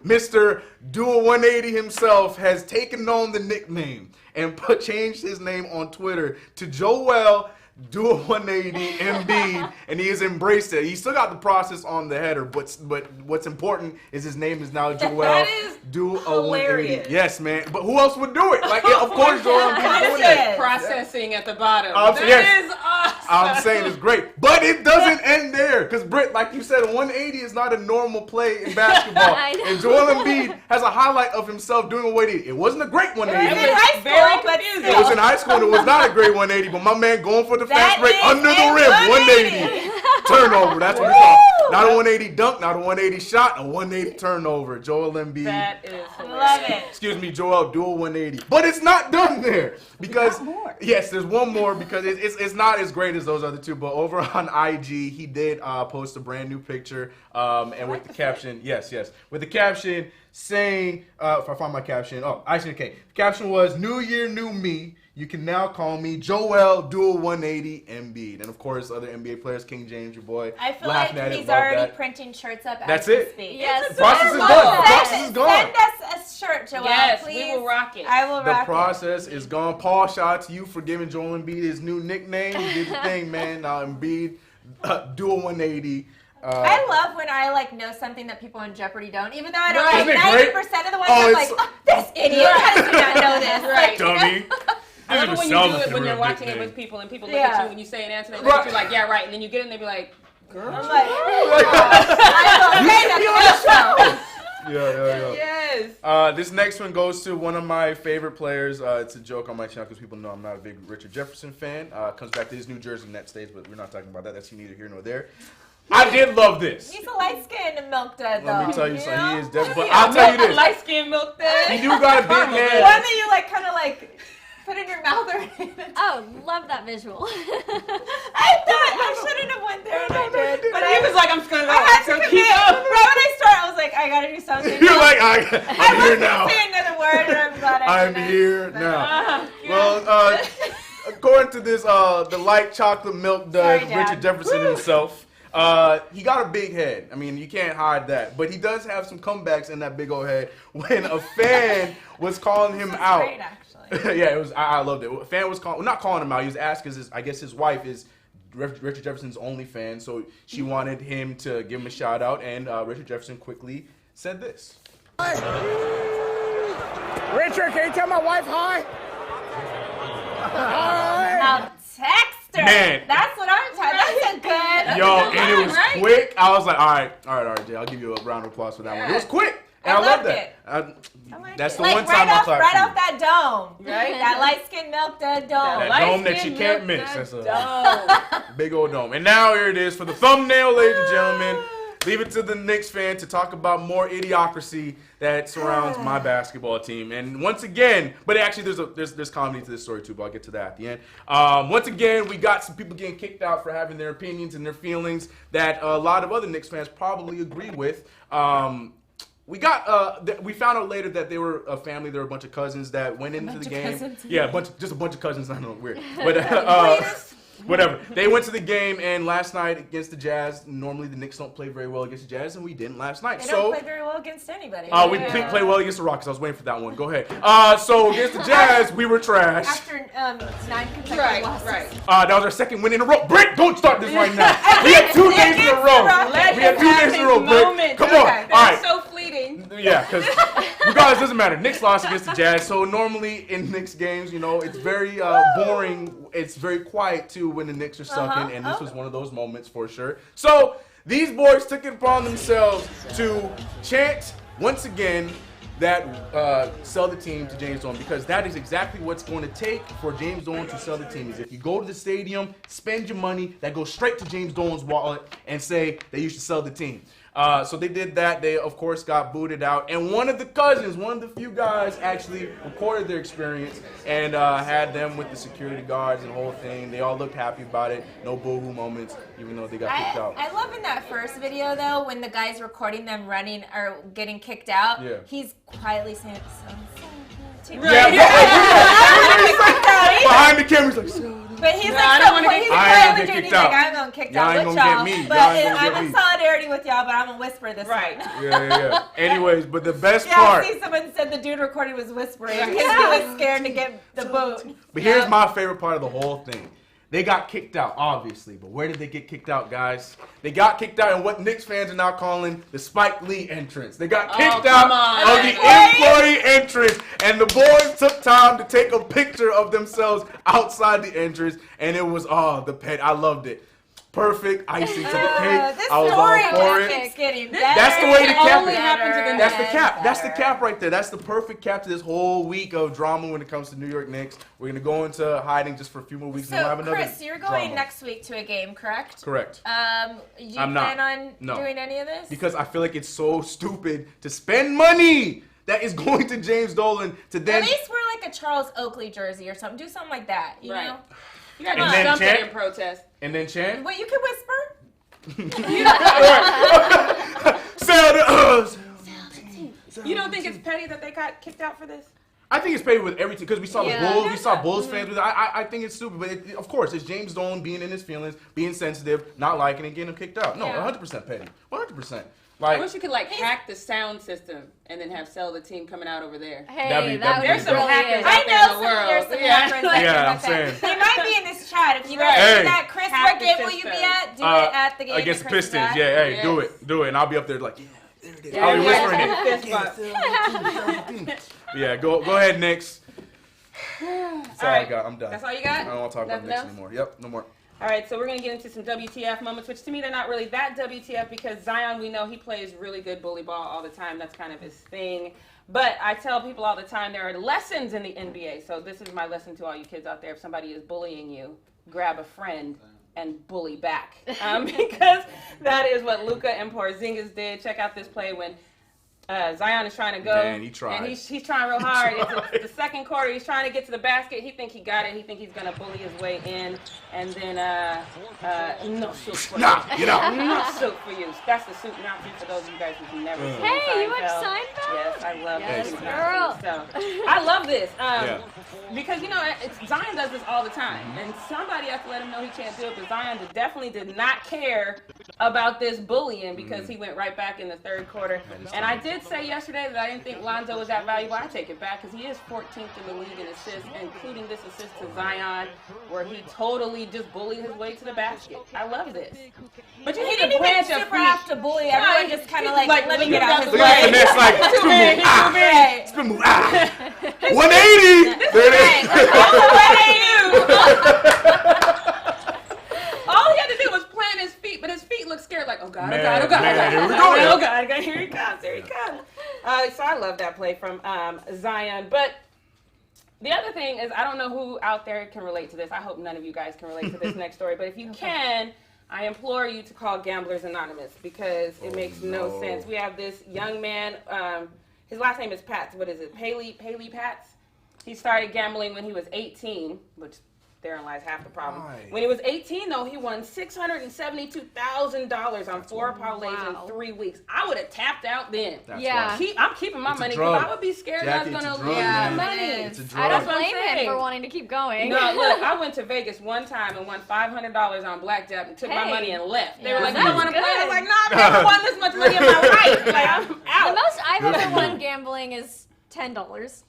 Mr. Do a 180 himself has taken on the nickname and changed his name on Twitter to Joel Do a 180 Embiid, and he has embraced it. He still got the process on the header, but what's important is his name is now Joel That is Do a hilarious. 180. Yes, man. But who else would do it? Like, of course, Joel Embiid doing Yes. it. Processing at the bottom. Yes. That is awesome. I'm saying it's great, but it doesn't end there. Because Britt, like you said, 180 is not a normal play in basketball. I know. And Joel Embiid has a highlight of himself doing a 180. It wasn't a great It was 180. in high school, very but confusing. still. It was in high school and it was not a great 180, but my man going for the That fast break is under the a rim, 180. Turnover, that's what we call it. Not a 180 dunk, not a 180 shot, a 180 turnover. Joel Embiid. That is Love hilarious. it. Excuse me, Joel, do a 180. But it's not done there. Because, yes, there's one more because it's not as great as those other two. But over on IG, he did post a brand new picture and with the caption, yes, with the caption saying, if I find my caption, okay. The caption was, New Year, New Me. You can now call me Joel Do a 180 Embiid. And, of course, other NBA players, King James, your boy, I feel laughing like at it, he's love already that. printing shirts up That's as we it. speak. Yes. The process is I done. love The that. process is gone. Send us a shirt, Joel, Yes, please. we will rock it. I will The rock process is gone. Paul, shout out to you for giving Joel Embiid his new nickname. You did the thing, man. Now Embiid, do a 180. I love when I know something that people in Jeopardy don't, even though I don't. Right. Like Isn't it great? 90% of the ones Oh, I'm it's- like, this idiot, how does he not know this? Right. Dummy. I love it when you do it when you're watching it nickname. with people and people look Yeah. at you and you say an answer and they look at you like, yeah, right. And then you get it and they be like, girl. I'm like, I will say Yeah. Yes. This next one goes to one of my favorite players. It's a joke on my channel because people know I'm not a big Richard Jefferson fan. Comes back to his New Jersey Nets days, but we're not talking about that. That's neither here nor there. I did love this. He's a light-skinned milk dud, though. Let me tell you something. know? He is definitely. But I'll tell you this. Light skin milk He that. do got a big One head. that you kind of put in your mouth or anything. Oh, love that visual. I shouldn't have went there and I did. But He was like, I'm just gonna go. I had to So commit. keep Right going. when I started, I was like, I gotta do something. You're like, I'm I here wasn't now. gonna say another word, and I'm glad I I'm didn't. here now. Well, according to this, the light chocolate milk dud, Sorry, Dad. Richard Jefferson himself, he got a big head. I mean, you can't hide that. But he does have some comebacks in that big old head. When a fan was calling him This is out. great, actually. Yeah, it was. I loved it. A fan was not calling him out. He was asking I guess his wife is Richard Jefferson's only fan, so she wanted him to give him a shout out, and Richard Jefferson quickly said this. Richard, can you tell my wife hi? Hi. Now text her. Man. That's what I'm talking. That's a good. Yo, that's a good and it line, was right? quick. I was like, all right, RJ, I'll give you a round of applause for that one. It was quick. And I love it. that. Like that's it. the like one time right I clap right for you. off that dome, right? That light skin milk dome. That dome that you can't miss. That's a big old dome. And now here it is for the thumbnail, ladies and gentlemen. Leave it to the Knicks fan to talk about more idiocracy that surrounds my basketball team. And once again, but actually there's comedy to this story too, but I'll get to that at the end. Once again, we got some people getting kicked out for having their opinions and their feelings that a lot of other Knicks fans probably agree with. We found out later that they were a family. There were a bunch of cousins that went into the game. Cousins. Yeah, just a bunch of cousins. I don't know, weird. But whatever. They went to the game, and last night against the Jazz, normally the Knicks don't play very well against the Jazz, and we didn't last night. They don't play very well against anybody. We played well against the Rockets. I was waiting for that one. Go ahead. So against the Jazz, we were trash. After 9 consecutive losses. Right. That was our second win in a row. Britt, don't start this right now. We had 2 days in a row. We had 2 days in a row, Britt. Come on. Okay. All right. So fleeting. Yeah, because regardless, it doesn't matter. Knicks lost against the Jazz, so normally in Knicks games, it's very boring. It's very quiet too when the Knicks are sucking, and this was one of those moments for sure. So these boys took it upon themselves to chant once again that sell the team to James Dolan, because that is exactly what's going to take for James Dolan to sell the team. Is if you go to the stadium, spend your money, that goes straight to James Dolan's wallet, and say that you should sell the team. So they did that. They, of course, got booted out. And one of the cousins, one of the few guys, actually recorded their experience and had them with the security guards and the whole thing. They all looked happy about it. No boo-hoo moments, even though they got kicked out. I love in that first video, though, when the guy's recording them running or getting kicked out, he's quietly saying, behind the camera, he's like, but he's like, I ain't gonna get kicked out. I'm gonna kick Y'all out ain't with gonna y'all. get me. But Y'all ain't gonna I'm get in me. solidarity with y'all, but I'm gonna whisper this. Right. Yeah. Anyways, but the best Yeah, part. I see someone said the dude recording was whispering because he was scared to get the boot. But here's my favorite part of the whole thing. They got kicked out, obviously, but where did they get kicked out, guys? They got kicked out in what Knicks fans are now calling the Spike Lee entrance. They got kicked out of the employee entrance, and the boys took time to take a picture of themselves outside the entrance, and it was, the pet. I loved it. Perfect icing to the cake. I was all for it. That's the way to cap it. That's the cap. That's the cap right there. That's the perfect cap to this whole week of drama when it comes to New York Knicks. We're going to go into hiding just for a few more weeks. So, and we'll have another Chris, you're going drama. next week to a game, correct? Correct. You I'm not. plan on doing any of this? Because I feel like it's so stupid to spend money that is going to James Dolan to then... At least wear like a Charles Oakley jersey or something. Do something like that, you know? You got to do something in protest. And then chant? Well, you can whisper. Sell the us. You don't think it's petty that they got kicked out for this? I think it's petty with everything because we saw the Bulls, we saw Bulls fans with it. I think it's stupid, but of course, it's James Dolan being in his feelings, being sensitive, not liking it, getting him kicked out. No, 100% petty. 100%. I wish you could hack the sound system and then have sell the team coming out over there. Hey, there's some hackers I out there in the know world. there's some hackers out there. I'm saying. They might be in this chat. If you guys do that, Chris, what game will you be at? Do it at the game against the Chris is Pistons. at. Yeah, hey, do it. And I'll be up there like, there it is. Yeah, I'll be whispering it. Yeah, go ahead, Knicks. That's all I got. I'm done. That's all you got? I don't want to talk about Knicks anymore. Yep, no more. All right, so we're going to get into some WTF moments, which to me, they're not really that WTF because Zion, we know he plays really good bully ball all the time. That's kind of his thing. But I tell people all the time there are lessons in the NBA. So this is my lesson to all you kids out there. If somebody is bullying you, grab a friend and bully back. Because that is what Luka and Porzingis did. Check out this play when Zion is trying to go. Man, he tried. And he's trying real hard. It's the second quarter. He's trying to get to the basket. He think he got it. He think he's going to bully his way in. And then, no soup for you. Get out. No soup for you. That's the soup not for those of you guys who've never seen Seinfeld. Hey, you watch Seinfeld? Yes, I love Yes, it. girl. So, I love this. Because, Zion does this all the time. And somebody has to let him know he can't do it. But Zion definitely did not care about this bullying because he went right back in the third quarter. And I did say yesterday that I didn't think Lonzo was that valuable. I take it back because he is 14th in the league in assists, including this assist to Zion, where he totally just bullied his way to the basket. I love this. But you He need didn't to even branch your super have to bully. Everyone just kind of like let him get out his Look at way. finesse like, Too big. Too big. spin move, 180. There it is. All he had to do was plant his feet, but his feet looked scared, like, oh God, Man, oh God, oh God, man, oh God, here we go. oh God, here he comes, here he comes. So I love that play from Zion. But the other thing is, I don't know who out there can relate to this. I hope none of you guys can relate to this next story. But if you can, I implore you to call Gamblers Anonymous because it makes no sense. We have this young man. His last name is Pats. What is it? Paley Pats. He started gambling when he was 18, which therein lies half the problem. When he was 18, though, he won $672,000 on 4 parlays in 3 weeks. I would have tapped out then. I'm keeping my money because I would be scared that I was going to lose my money. I don't blame him for wanting to keep going. No, look, I went to Vegas one time and won $500 on blackjack and took my money and left. They were like, "You don't want to play?" I was like, "No, I've never won this much money in my life. Like, I'm out." The most I've ever won gambling is $10.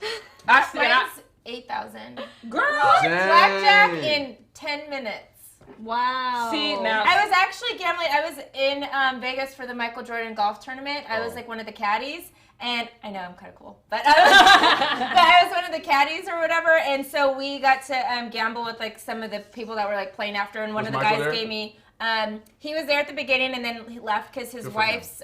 Mine's 8,000. Girl, blackjack in 10 minutes. Wow. See, now I was actually gambling. I was in Vegas for the Michael Jordan golf tournament. I was like one of the caddies. And I know I'm kind of cool, but I was one of the caddies or whatever. And so we got to gamble with like some of the people that were like playing after. And one of the guys gave me, he was there at the beginning and then he left because his wife's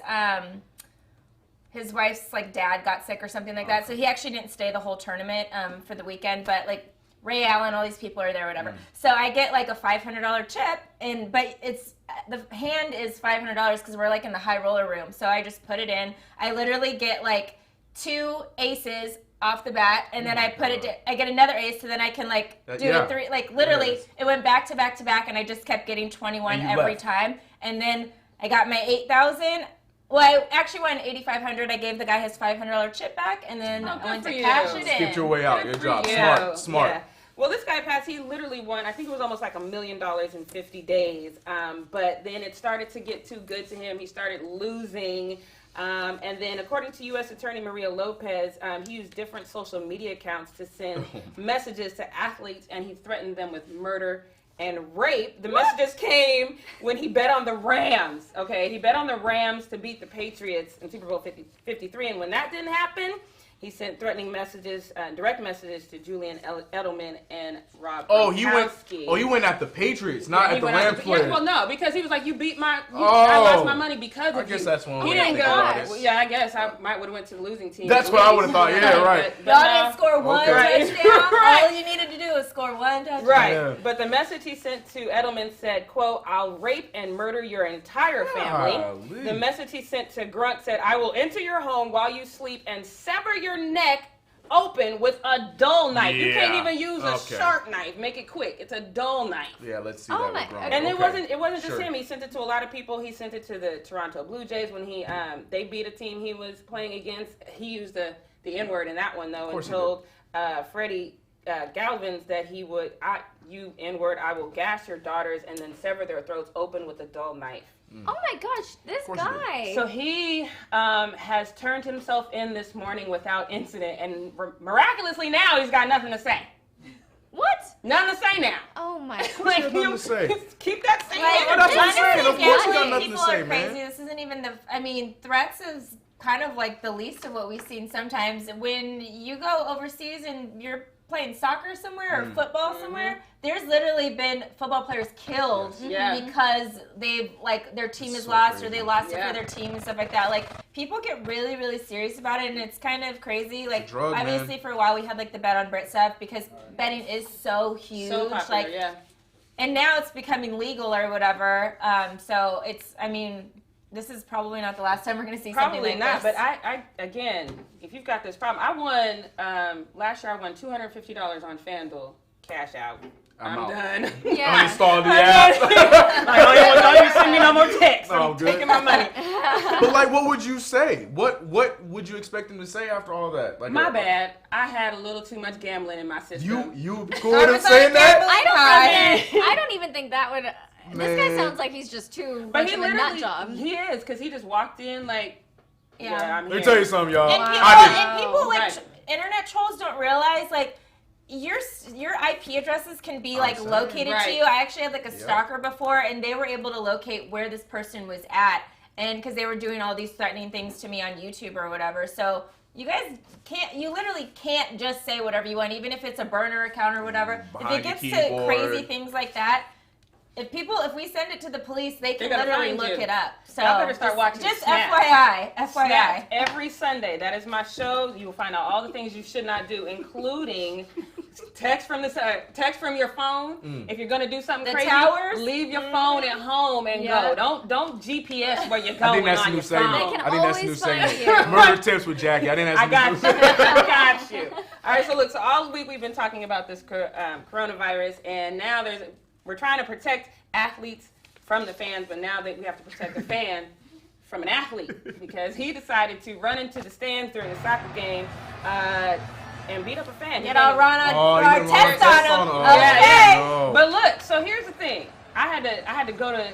like dad got sick or something like that. So he actually didn't stay the whole tournament for the weekend. But like Ray Allen, all these people are there, or whatever. So I get like a $500 chip, but it's the hand is $500 because we're like in the high roller room. So I just put it in. I literally get like 2 aces off the bat, and then I put it. I get another ace, so then I can like do it 3. Like literally, it went back to back to back, and I just kept getting 21 every time. And then I got my 8,000. Well, I actually won $8,500. I gave the guy his $500 chip back, and then I went to cash it in. Skipped your way out. Good job. Smart. Yeah. Well, this guy, Pat, he literally won, I think it was almost like $1 million in 50 days. But then it started to get too good to him. He started losing. And then according to U.S. Attorney Maria Lopez, he used different social media accounts to send messages to athletes, and he threatened them with murder and rape. The messages came when he bet on the Rams. Okay, he bet on the Rams to beat the Patriots in Super Bowl 53. And when that didn't happen, he sent threatening messages, direct messages to Julian Edelman and Rob Gronkowski. He went at the Patriots, not at the Rams players. Yeah, well, no, because he was like, I lost my money because of you. I guess that's one he way didn't to go. Well, yeah, I guess I might would have went to the losing team. That's what I would have thought. Yeah, right. Y'all didn't score one touchdown. All you needed to do was score one touchdown. Right. Yeah. But the message he sent to Edelman said, quote, "I'll rape and murder your entire family." The message he sent to Grunt said, "I will enter your home while you sleep and sever your neck open with a dull knife." You can't even use a sharp knife. Make it quick. It's a dull knife. Yeah, let's see that with Gronk. And it wasn't just him. He sent it to a lot of people. He sent it to the Toronto Blue Jays when they beat a team he was playing against. He used the N-word in that one though, and told Freddie Galvins that he would, "You N-word, I will gash your daughters and then sever their throats open with a dull knife." Oh my gosh, this guy. So he has turned himself in this morning without incident, and miraculously now he's got nothing to say. What? Nothing to say now. Oh my God. Nothing to say. Keep that same that's what I'm saying. Of course you got nothing to say, man. This isn't even threats is kind of like the least of what we've seen sometimes. When you go overseas and you're playing soccer somewhere or football somewhere, there's literally been football players killed because they've their team is lost or they lost it for their team and stuff like that. Like people get really, really serious about it, and it's kind of crazy. Like obviously for a while we had like the bet on Brit stuff because betting is so huge. So popular, and now it's becoming legal or whatever. So it's this is probably not the last time we're going to see something like this. But I again, if you've got this problem, I won last year. I won $250 on FanDuel cash out. I'm done. Yeah. Uninstalled the app. Don't you send me no more texts. I'm taking my money. But what would you say? What would you expect him to say after all that? My bad. I had a little too much gambling in my system. You cool with saying that? I don't even think that would. This guy sounds like he's just too much of a nut job. He is, because he just walked in I'm here. Let me tell you something, y'all. And people internet trolls don't realize your IP addresses can be located to you. I actually had a stalker before, and they were able to locate where this person was at, and because they were doing all these threatening things to me on YouTube or whatever. So you literally can't just say whatever you want, even if it's a burner account or whatever. If it gets to crazy things like that, if we send it to the police, they can They're gonna literally find look you. it up. So Y'all better start watching Just Snapped. FYI. Snapped every Sunday. That is my show. You will find out all the things you should not do, including text from your phone. If you're gonna do something The crazy, towers? leave your phone at home and Yeah. go. Don't GPS where you're I going think that's on the new your segment. phone. They can I think that's the new always find segment. you. Murder tips with Jackie. I think that's I the got new you. segment. I got you. All right, so look, so all week we've been talking about this coronavirus, and now we're trying to protect athletes from the fans, but now that we have to protect the fan from an athlete because he decided to run into the stands during a soccer game and beat up a fan. Get all run on you didn't test run on a test him. on him. Okay. No. But look, so here's the thing. I had to go to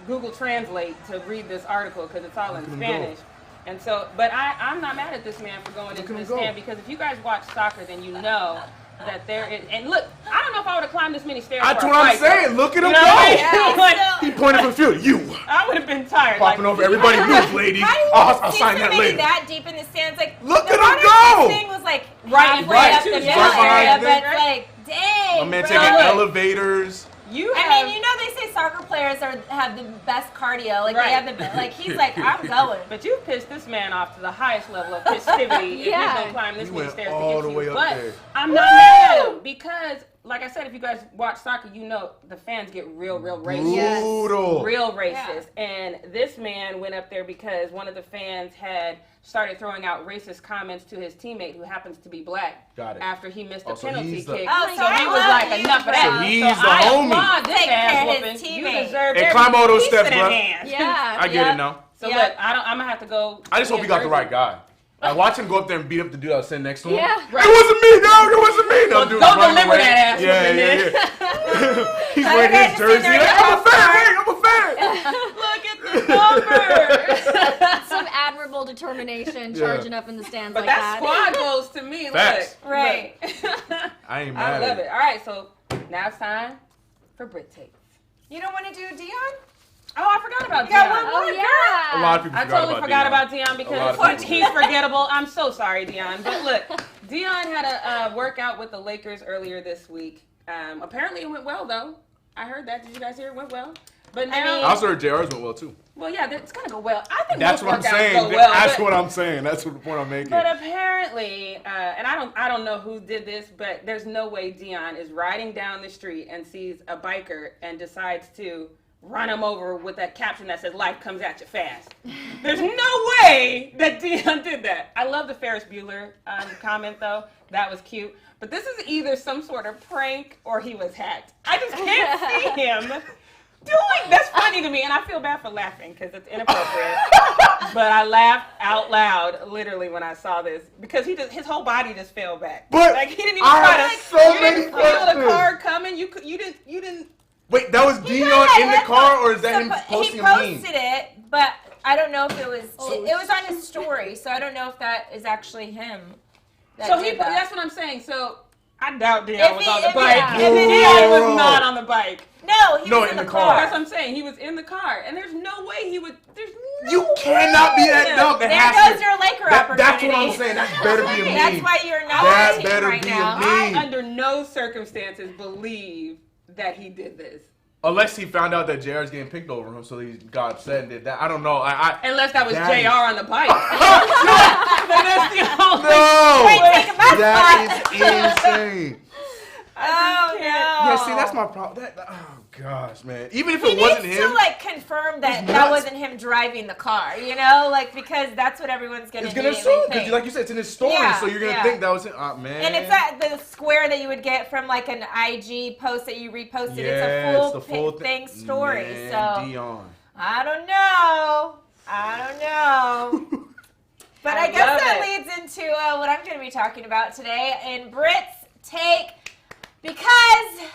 Google Translate to read this article because it's all in Look at him Spanish. And so, but I'm not mad at this man for going into him the go. stand because if you guys watch soccer, then you know that there is. And look, I don't know if I would have climbed this many stairs. That's for a what I'm fight, though. saying. Look at him You know what I go. mean? Like, He pointed from the field. You. I would have been tired. Popping like, over everybody. Move, ladies. How do you I'll see sign that somebody later. that deep in the stands? Like, Look the at him runner go! This thing was like Right in halfway front, up too. the Right middle area, behind but them. like, dang. My man bro. taking look. elevators. You I have, mean, you know they say soccer players have the best cardio. Like Right. they have the best. Like he's like, I'm going. but you pissed this man off to the highest level of festivity. If he's Yeah. gonna climb this He many went stairs all to the get way you. up But there. I'm not mad at him because, like I said, if you guys watch soccer, you know the fans get real racist. Yes. Brutal. Real racist. And this man went up there because one of the fans had started throwing out racist comments to his teammate who happens to be black. Got it. After he missed a Oh, so penalty he's the- kick. Oh, so so he I was love like, you, enough of bro. that. So he's so the I homie. applaud this Taking ass care of whooping. his You teammate. deserve Hey, every climb all those piece steps, of that bro. hand. Yeah. I get Yep. it now. So Yep. look, I'm gonna have to go. I just hope in he got the Jersey. right guy. I watch him go up there and beat up the dude that was sitting next to him. Yeah. Right. It wasn't me, dog. It wasn't me. No, dude's go running deliver away. that ass Yeah, whooping, yeah, then. yeah. He's I wearing had his to jersey. sit there Like, and I'm a fan. Hey, I'm a fan. Look at the number. Some admirable determination Yeah. charging up in the stands But like that's that. squad goals to me. Facts. Look, Right. look. I ain't I mad love at it. All right, so now it's time for Brit Takes. You don't want to do Dion? Oh, I forgot about You got Dion. one Oh, yeah. A lot of people I forgot totally about forgot Dion. about Dion A lot because of he's forgettable. I'm so sorry, Dion. But look, Dion had a workout with the Lakers earlier this week. Apparently it went well, though. I heard that. Did you guys hear it went well? But now, I also heard JR's went well, too. well, yeah, it's gonna go well. I think That's most what I'm workouts saying. go well. That's but- what I'm saying. That's what the point I'm making. But apparently, and I don't know who did this, but there's no way Dion is riding down the street and sees a biker and decides to run him over with that caption that says "Life comes at you fast." There's no way that Dion did that. I love the Ferris Bueller comment though. That was cute. But this is either some sort of prank or he was hacked. I just can't see him doing. That's funny to me, and I feel bad for laughing because it's inappropriate. But I laughed out loud, literally, when I saw this because his whole body just fell back. But like he didn't even I try have to. so you many didn't feel the questions. car coming. You didn't. Wait, that was Dion Yeah, in the that's car, what- or is that him he posting a meme? posted it, but I don't know if it was. It was on his story, so I don't know if that is actually him. So that's what I'm saying. So I doubt Dion If was he- on the if he- bike. if it Dion is- was not on the bike. No, he No, was in in the the car. That's what I'm saying. He was in the car, and there's no way he would. There's no You cannot be that way. dumb. That There has goes to, your Laker That's what I'm opportunity. saying. That better be a meme. That's why you're not That on the team better right be a now. meme. I, under no circumstances, believe that he did this. Unless he found out that JR's getting picked over him, so he got upset and did that. I don't know. Unless that was That is- JR on the bike. Then that's the only. No! Wait, take my That spot. is insane. Oh no. Yeah, see, that's my problem. Oh gosh, man. Even if He it wasn't needs him, to like confirm that He's that nuts. wasn't him driving the car, you know, like because that's what everyone's gonna it's gonna immediately assume because, think. like you said, it's in his story, Yeah, so you're gonna yeah. think that was him. Oh, man. And it's that the square that you would get from like an IG post that you reposted. Yeah, it's a the full thing story. Man, So Dion. I don't know. But I guess love that it. leads into what I'm going to be talking about today in Brit's take, because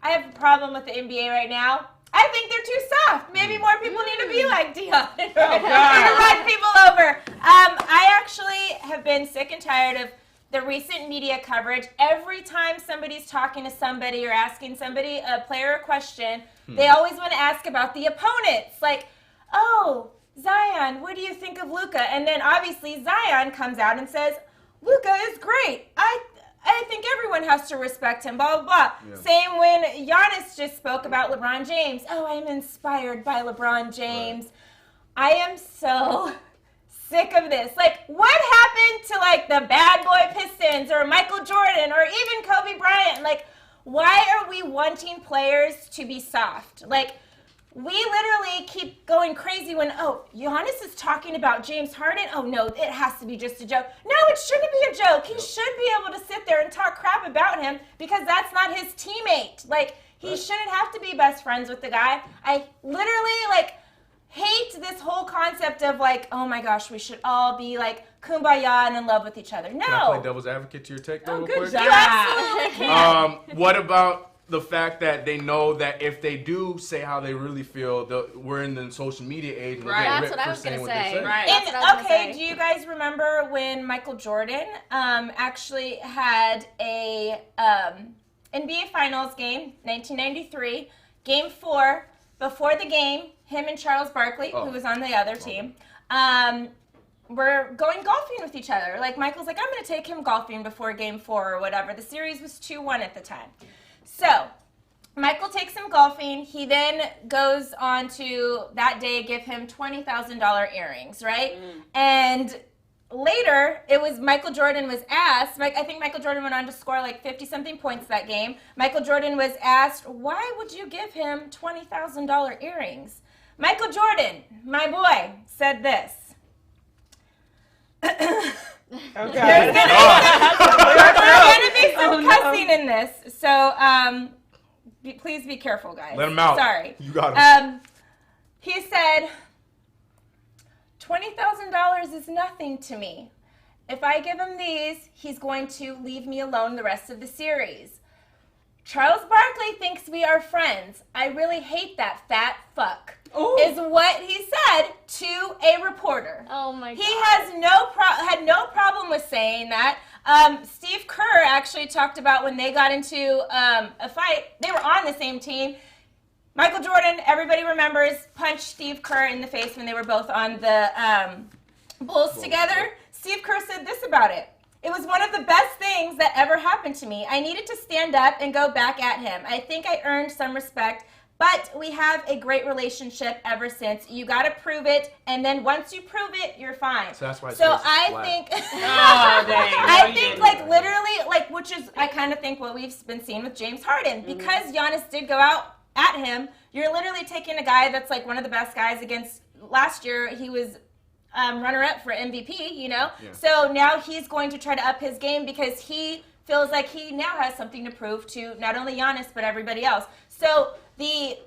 I have a problem with the NBA right now. I think they're too soft. Maybe more people need to be like Dion and run people over. I actually have been sick and tired of the recent media coverage. Every time somebody's talking to somebody or asking somebody, a player, a question, they always want to ask about the opponents. Like, oh, Zion, what do you think of Luka? And then obviously Zion comes out and says, Luka is great. I think everyone everyone has to respect him, blah, blah, blah. Yeah. Same when Giannis just spoke about LeBron James. Oh, I'm inspired by LeBron James. Right. I am so sick of this. Like, what happened to, like, the bad boy Pistons or Michael Jordan or even Kobe Bryant? Like, why are we wanting players to be soft? Like, we literally keep going crazy when, Giannis is talking about James Harden. Oh, no, it has to be just a joke. No, it shouldn't be a joke. He should be able to sit there and talk crap about him because that's not his teammate. Like, he shouldn't have to be best friends with the guy. I literally, like, hate this whole concept of, like, oh, my gosh, we should all be, like, kumbaya and in love with each other. No. Can I play devil's advocate to your take, though, real quick? You absolutely can. What about the fact that they know that if they do say how they really feel, we're in the social media age. Right. That's what I was going to say. Right. And, okay, do you guys remember when Michael Jordan actually had a NBA Finals game, 1993, Game 4, before the game, him and Charles Barkley, who was on the other team, were going golfing with each other. Like, Michael's like, I'm going to take him golfing before Game 4 or whatever. The series was 2-1 at the time. So, Michael takes him golfing. He then goes on to, that day, give him $20,000 earrings, right? And later, it was Michael Jordan was asked, I think Michael Jordan went on to score like 50-something points that game. Michael Jordan was asked, why would you give him $20,000 earrings? Michael Jordan, my boy, said this. There's going to be some cussing in this. So, please be careful, guys. Let him out. Sorry. You got him. He said, $20,000 is nothing to me. If I give him these, he's going to leave me alone the rest of the series. Charles Barkley thinks we are friends. I really hate that fat fuck. Ooh. Is what he said to a reporter. Oh my God. He has had no problem with saying that. Steve Kerr actually talked about when they got into a fight. They were on the same team. Michael Jordan, everybody remembers, punched Steve Kerr in the face when they were both on the Bulls together. Steve Kerr said this about it. It was one of the best things that ever happened to me. I needed to stand up and go back at him. I think I earned some respect, but we have a great relationship ever since. You got to prove it, and then once you prove it, you're fine. So that's why. I think, like literally, like which is I kind of think what we've been seeing with James Harden because Giannis did go out at him. You're literally taking a guy that's like one of the best guys against. Last year, he was runner-up for MVP, you know? Yeah. So now he's going to try to up his game because he feels like he now has something to prove to not only Giannis, but everybody else. So the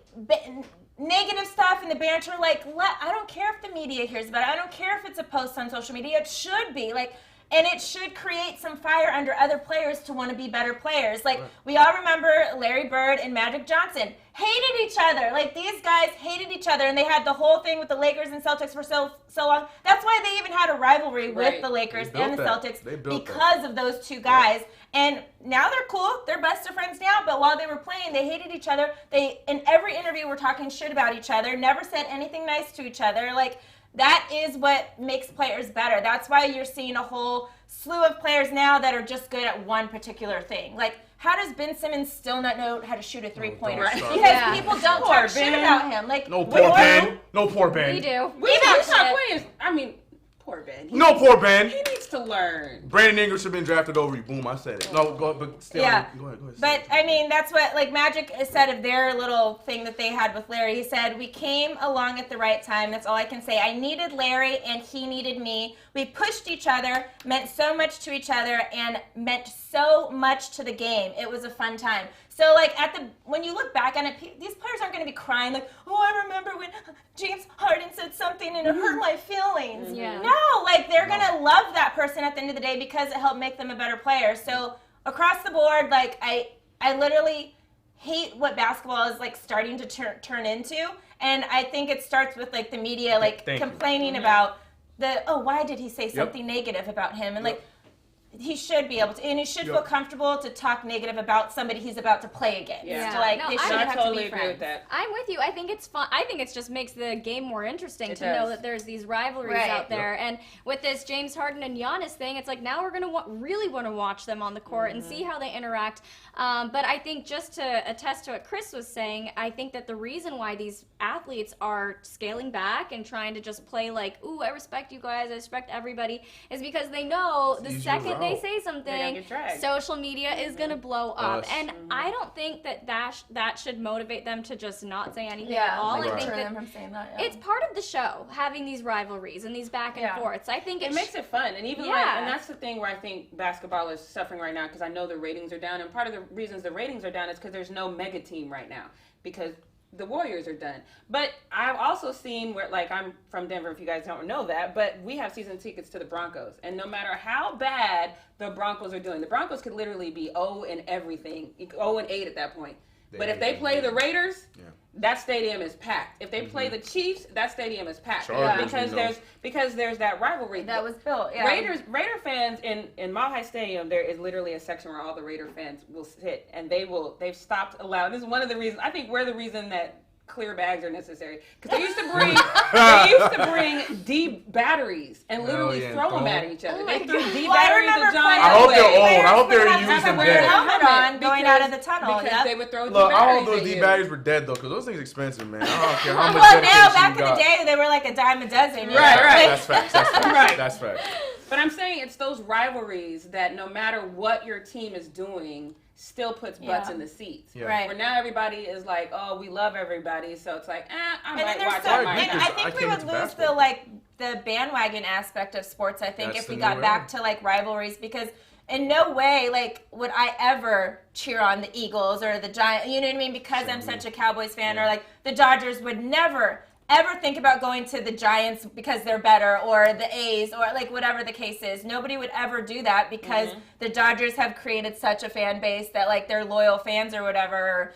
negative stuff and the banter, like, I don't care if the media hears about it. I don't care if it's a post on social media. It should be, like, and it should create some fire under other players to want to be better players. Like, we all remember Larry Bird and Magic Johnson hated each other. Like, these guys hated each other, and they had the whole thing with the Lakers and Celtics for so long. That's why they even had a rivalry with the Lakers and the Celtics because of those two guys. And now they're cool. They're best of friends now, but while they were playing, they hated each other. They, in every interview, were talking shit about each other, never said anything nice to each other. Like, that is what makes players better. That's why you're seeing a whole slew of players now that are just good at one particular thing. Like, how does Ben Simmons still not know how to shoot a three-pointer? Because people don't talk shit about him. Like, no poor Ben. No poor Ben. We do. We talk players. I mean, poor Ben. Poor Ben. He needs to learn. Brandon Ingram should have been drafted over you. Boom, I said it. No, go ahead. But still, go ahead. But, I mean, that's what, like, Magic said of their little thing that they had with Larry. He said, we came along at the right time. That's all I can say. I needed Larry, and he needed me. We pushed each other, meant so much to each other, and meant so much to the game. It was a fun time. So, like, when you look back on it, these players aren't going to be crying like, oh, I remember when James Harden said something and it hurt my feelings. Yeah. No, like, they're going to love that person at the end of the day because it helped make them a better player. So, across the board, like, I literally hate what basketball is, like, starting to turn into. And I think it starts with, like, the media, like, complaining about why did he say something negative about him? And, like, he should be able to, and he should feel comfortable to talk negative about somebody he's about to play against. Yeah. Like, No, they should I have totally to be agree friends. with that. I'm with you. I think it's fun. I think it just makes the game more interesting to know that there's these rivalries out there. And with this James Harden and Giannis thing, it's like now we're going to really want to watch them on the court and see how they interact. But I think just to attest to what Chris was saying, I think that the reason why these athletes are scaling back and trying to just play like, ooh, I respect you guys, I respect everybody, is because they know the second they say something, social media is going to blow up. And I don't think that should motivate them to just not say anything at all. I think that from saying that, it's part of the show, having these rivalries and these back and forths. I think it makes it fun. And even and that's the thing where I think basketball is suffering right now, because I know the ratings are down. And part of the reasons the ratings are down is because there's no mega team right now, because the Warriors are done. But I've also seen where, like, I'm from Denver, if you guys don't know that, but we have season tickets to the Broncos. And no matter how bad the Broncos are doing, the Broncos could literally be 0 in everything, 0-8 at that point. But if they play the Raiders, that stadium is packed. If they play the Chiefs, that stadium is packed. Because there's that rivalry that was built. Raider fans in Mile High Stadium, there is literally a section where all the Raider fans will sit, and they've stopped allowing. This is one of the reasons. I think we're the reason that clear bags are necessary, because they used to bring deep batteries and literally throw them at each other. They threw deep batteries at John. I hope they're old. I hope they're using them dead. Helmet on going out of the tunnel. Because they would throw deep Look, batteries. I hope those deep batteries were dead though, because those things are expensive, man. I don't care how much Well, dedication now back you in the got. day, they were like a dime a dozen. Right. That's facts. That's facts. Right. That's facts. But I'm saying it's those rivalries that no matter what your team is doing, still puts butts in the seats. Yeah. Right. Where now everybody is like, oh, we love everybody, so it's like, I might watch and that. I think we would lose the bandwagon aspect of sports, I think, if we got back to like rivalries, because in no way would I ever cheer on the Eagles or the Giants, you know what I mean, because I'm such a Cowboys fan, or like the Dodgers would never ever think about going to the Giants because they're better, or the A's, or like whatever the case is. Nobody would ever do that, because the Dodgers have created such a fan base that like they're loyal fans or whatever. Or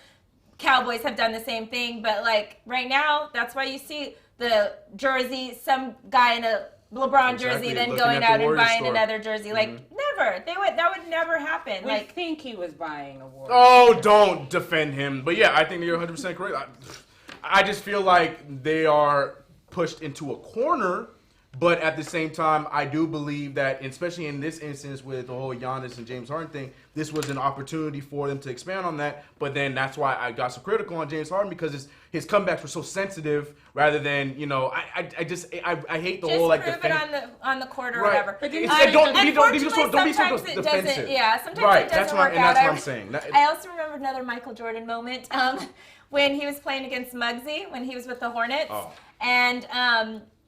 Cowboys have done the same thing, but like right now, that's why you see the jersey, some guy in a LeBron jersey, then going out and buying another jersey. Like never, that would never happen. We like think he was buying a Warriors. Oh, don't defend him. But yeah, I think you're 100% correct. I just feel like they are pushed into a corner, but at the same time, I do believe that, especially in this instance with the whole Giannis and James Harden thing, this was an opportunity for them to expand on that. But then that's why I got so critical on James Harden, because his comebacks were so sensitive, rather than, I hate the whole like prove it on the court or whatever. But Unfortunately, don't be so sometimes it defensive. doesn't. Yeah, sometimes it doesn't work out. That's what I'm saying. I also remember another Michael Jordan moment when he was playing against Muggsy when he was with the Hornets, and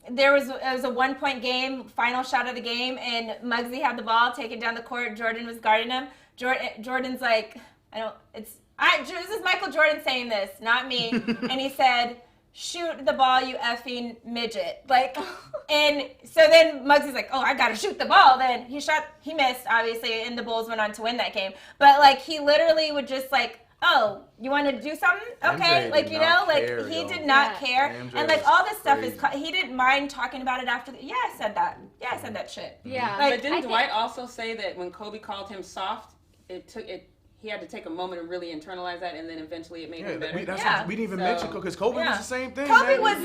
it was a 1-point game, final shot of the game, and Muggsy had the ball taken down the court. Jordan was guarding him. Jordan's like, this is Michael Jordan saying this, not me. And he said, "Shoot the ball, you effing midget." Like, and so then Muggsy's like, "Oh, I gotta shoot the ball." Then he missed, obviously, and the Bulls went on to win that game. But like, he literally would just like, "Oh, you want to do something? Okay." MJ He did not care. MJ and like all this stuff crazy. he didn't mind talking about it after. I said that. Yeah, I said that shit. Yeah. But didn't Dwight also say that when Kobe called him soft, he had to take a moment and really internalize that, and then eventually it made him better? We didn't even mention Kobe, because Kobe was the same thing. Kobe was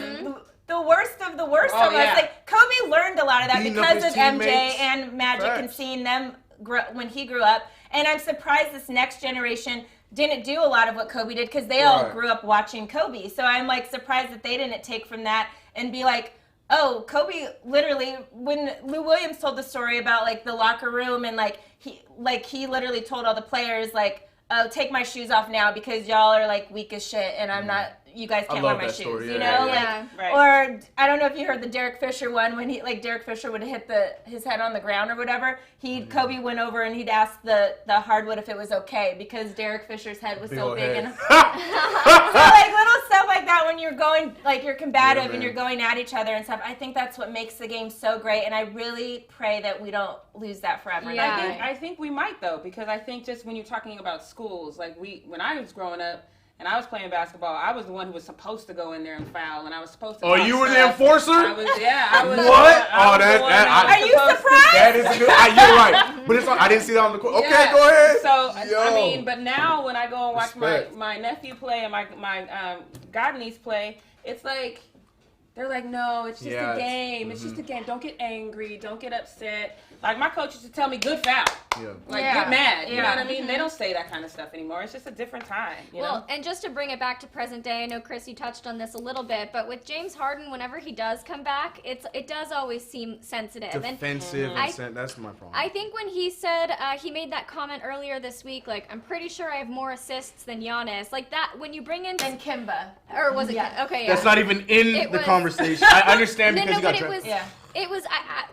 the worst of the worst of us. Like, Kobe learned a lot of that because of MJ and Magic and seeing them when he grew up. And I'm surprised this next generation didn't do a lot of what Kobe did, because they all grew up watching Kobe. So I'm like surprised that they didn't take from that and be like, oh, Kobe literally, when Lou Williams told the story about like the locker room, and he literally told all the players like, "Oh, take my shoes off now because y'all are like weak as shit, and I'm not. You guys can't wear my shoes." Story. You know, or I don't know if you heard the Derek Fisher one, when Derek Fisher would hit his head on the ground or whatever. Kobe went over and he'd ask the hardwood if it was okay, because Derek Fisher's head was so big and so like little stuff like that, when you're going you're combative and you're going at each other and stuff. I think that's what makes the game so great, and I really pray that we don't lose that forever. Yeah. I think we might though, because I think just when you're talking about schools, like when I was growing up, and I was playing basketball, I was the one who was supposed to go in there and foul, and I was supposed to. Oh, you were the enforcer? I was. What? Are you surprised? That is a good. You're right, but it's like, I didn't see that on the court. Okay, Yeah. go ahead. So Yo. I mean, but now when I go and watch Respect. my nephew play and my godniece play, it's like they're like, no, it's just a game. It's just a game. Don't get angry. Don't get upset. Like my coach used to tell me, good foul. Yeah. Like get mad. You know what I mean? They don't say that kind of stuff anymore. It's just a different time. You know? And just to bring it back to present day, I know Chris, you touched on this a little bit, but with James Harden, whenever he does come back, it does always seem sensitive. Defensive. That's my problem. I think when he said he made that comment earlier this week, like I'm pretty sure I have more assists than Giannis, like that when you bring in Then Kimba. or was it okay? Yeah. That's not even in the conversation. I understand because you got It was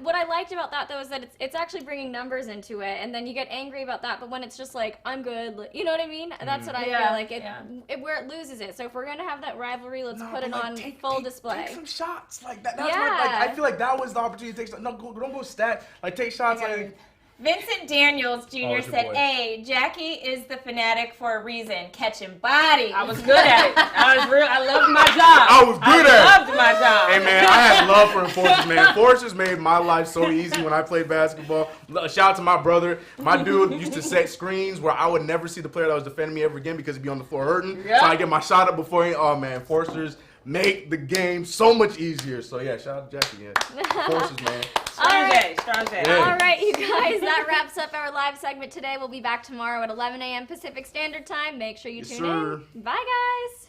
what I liked about that though is that it's actually bringing numbers into it, and then you get angry about that. But when it's just like I'm good, you know what I mean? That's what I feel like where it loses it. So if we're gonna have that rivalry, let's put it on full display. Take some shots like that. That's what, I feel like that was the opportunity to take shots. No, don't go stat. Like take shots. Like Vincent Daniels Jr. said, "Hey, Jackie is the fanatic for a reason. Catching bodies." I was good at it. I loved my job. I was good at it. I loved my job. Hey man, I had love for enforcers, man. Enforcers made my life so easy when I played basketball. Shout out to my brother. My dude used to set screens where I would never see the player that was defending me ever again because he'd be on the floor hurting. Yeah. So I get my shot up before he. Oh man, enforcers make the game so much easier. So yeah, shout out to Jackie. Yeah. Enforcers, man. Strong day. Yeah. All right, you guys, that wraps up our live segment today. We'll be back tomorrow at 11 a.m. Pacific Standard Time. Make sure you tune in. Bye, guys.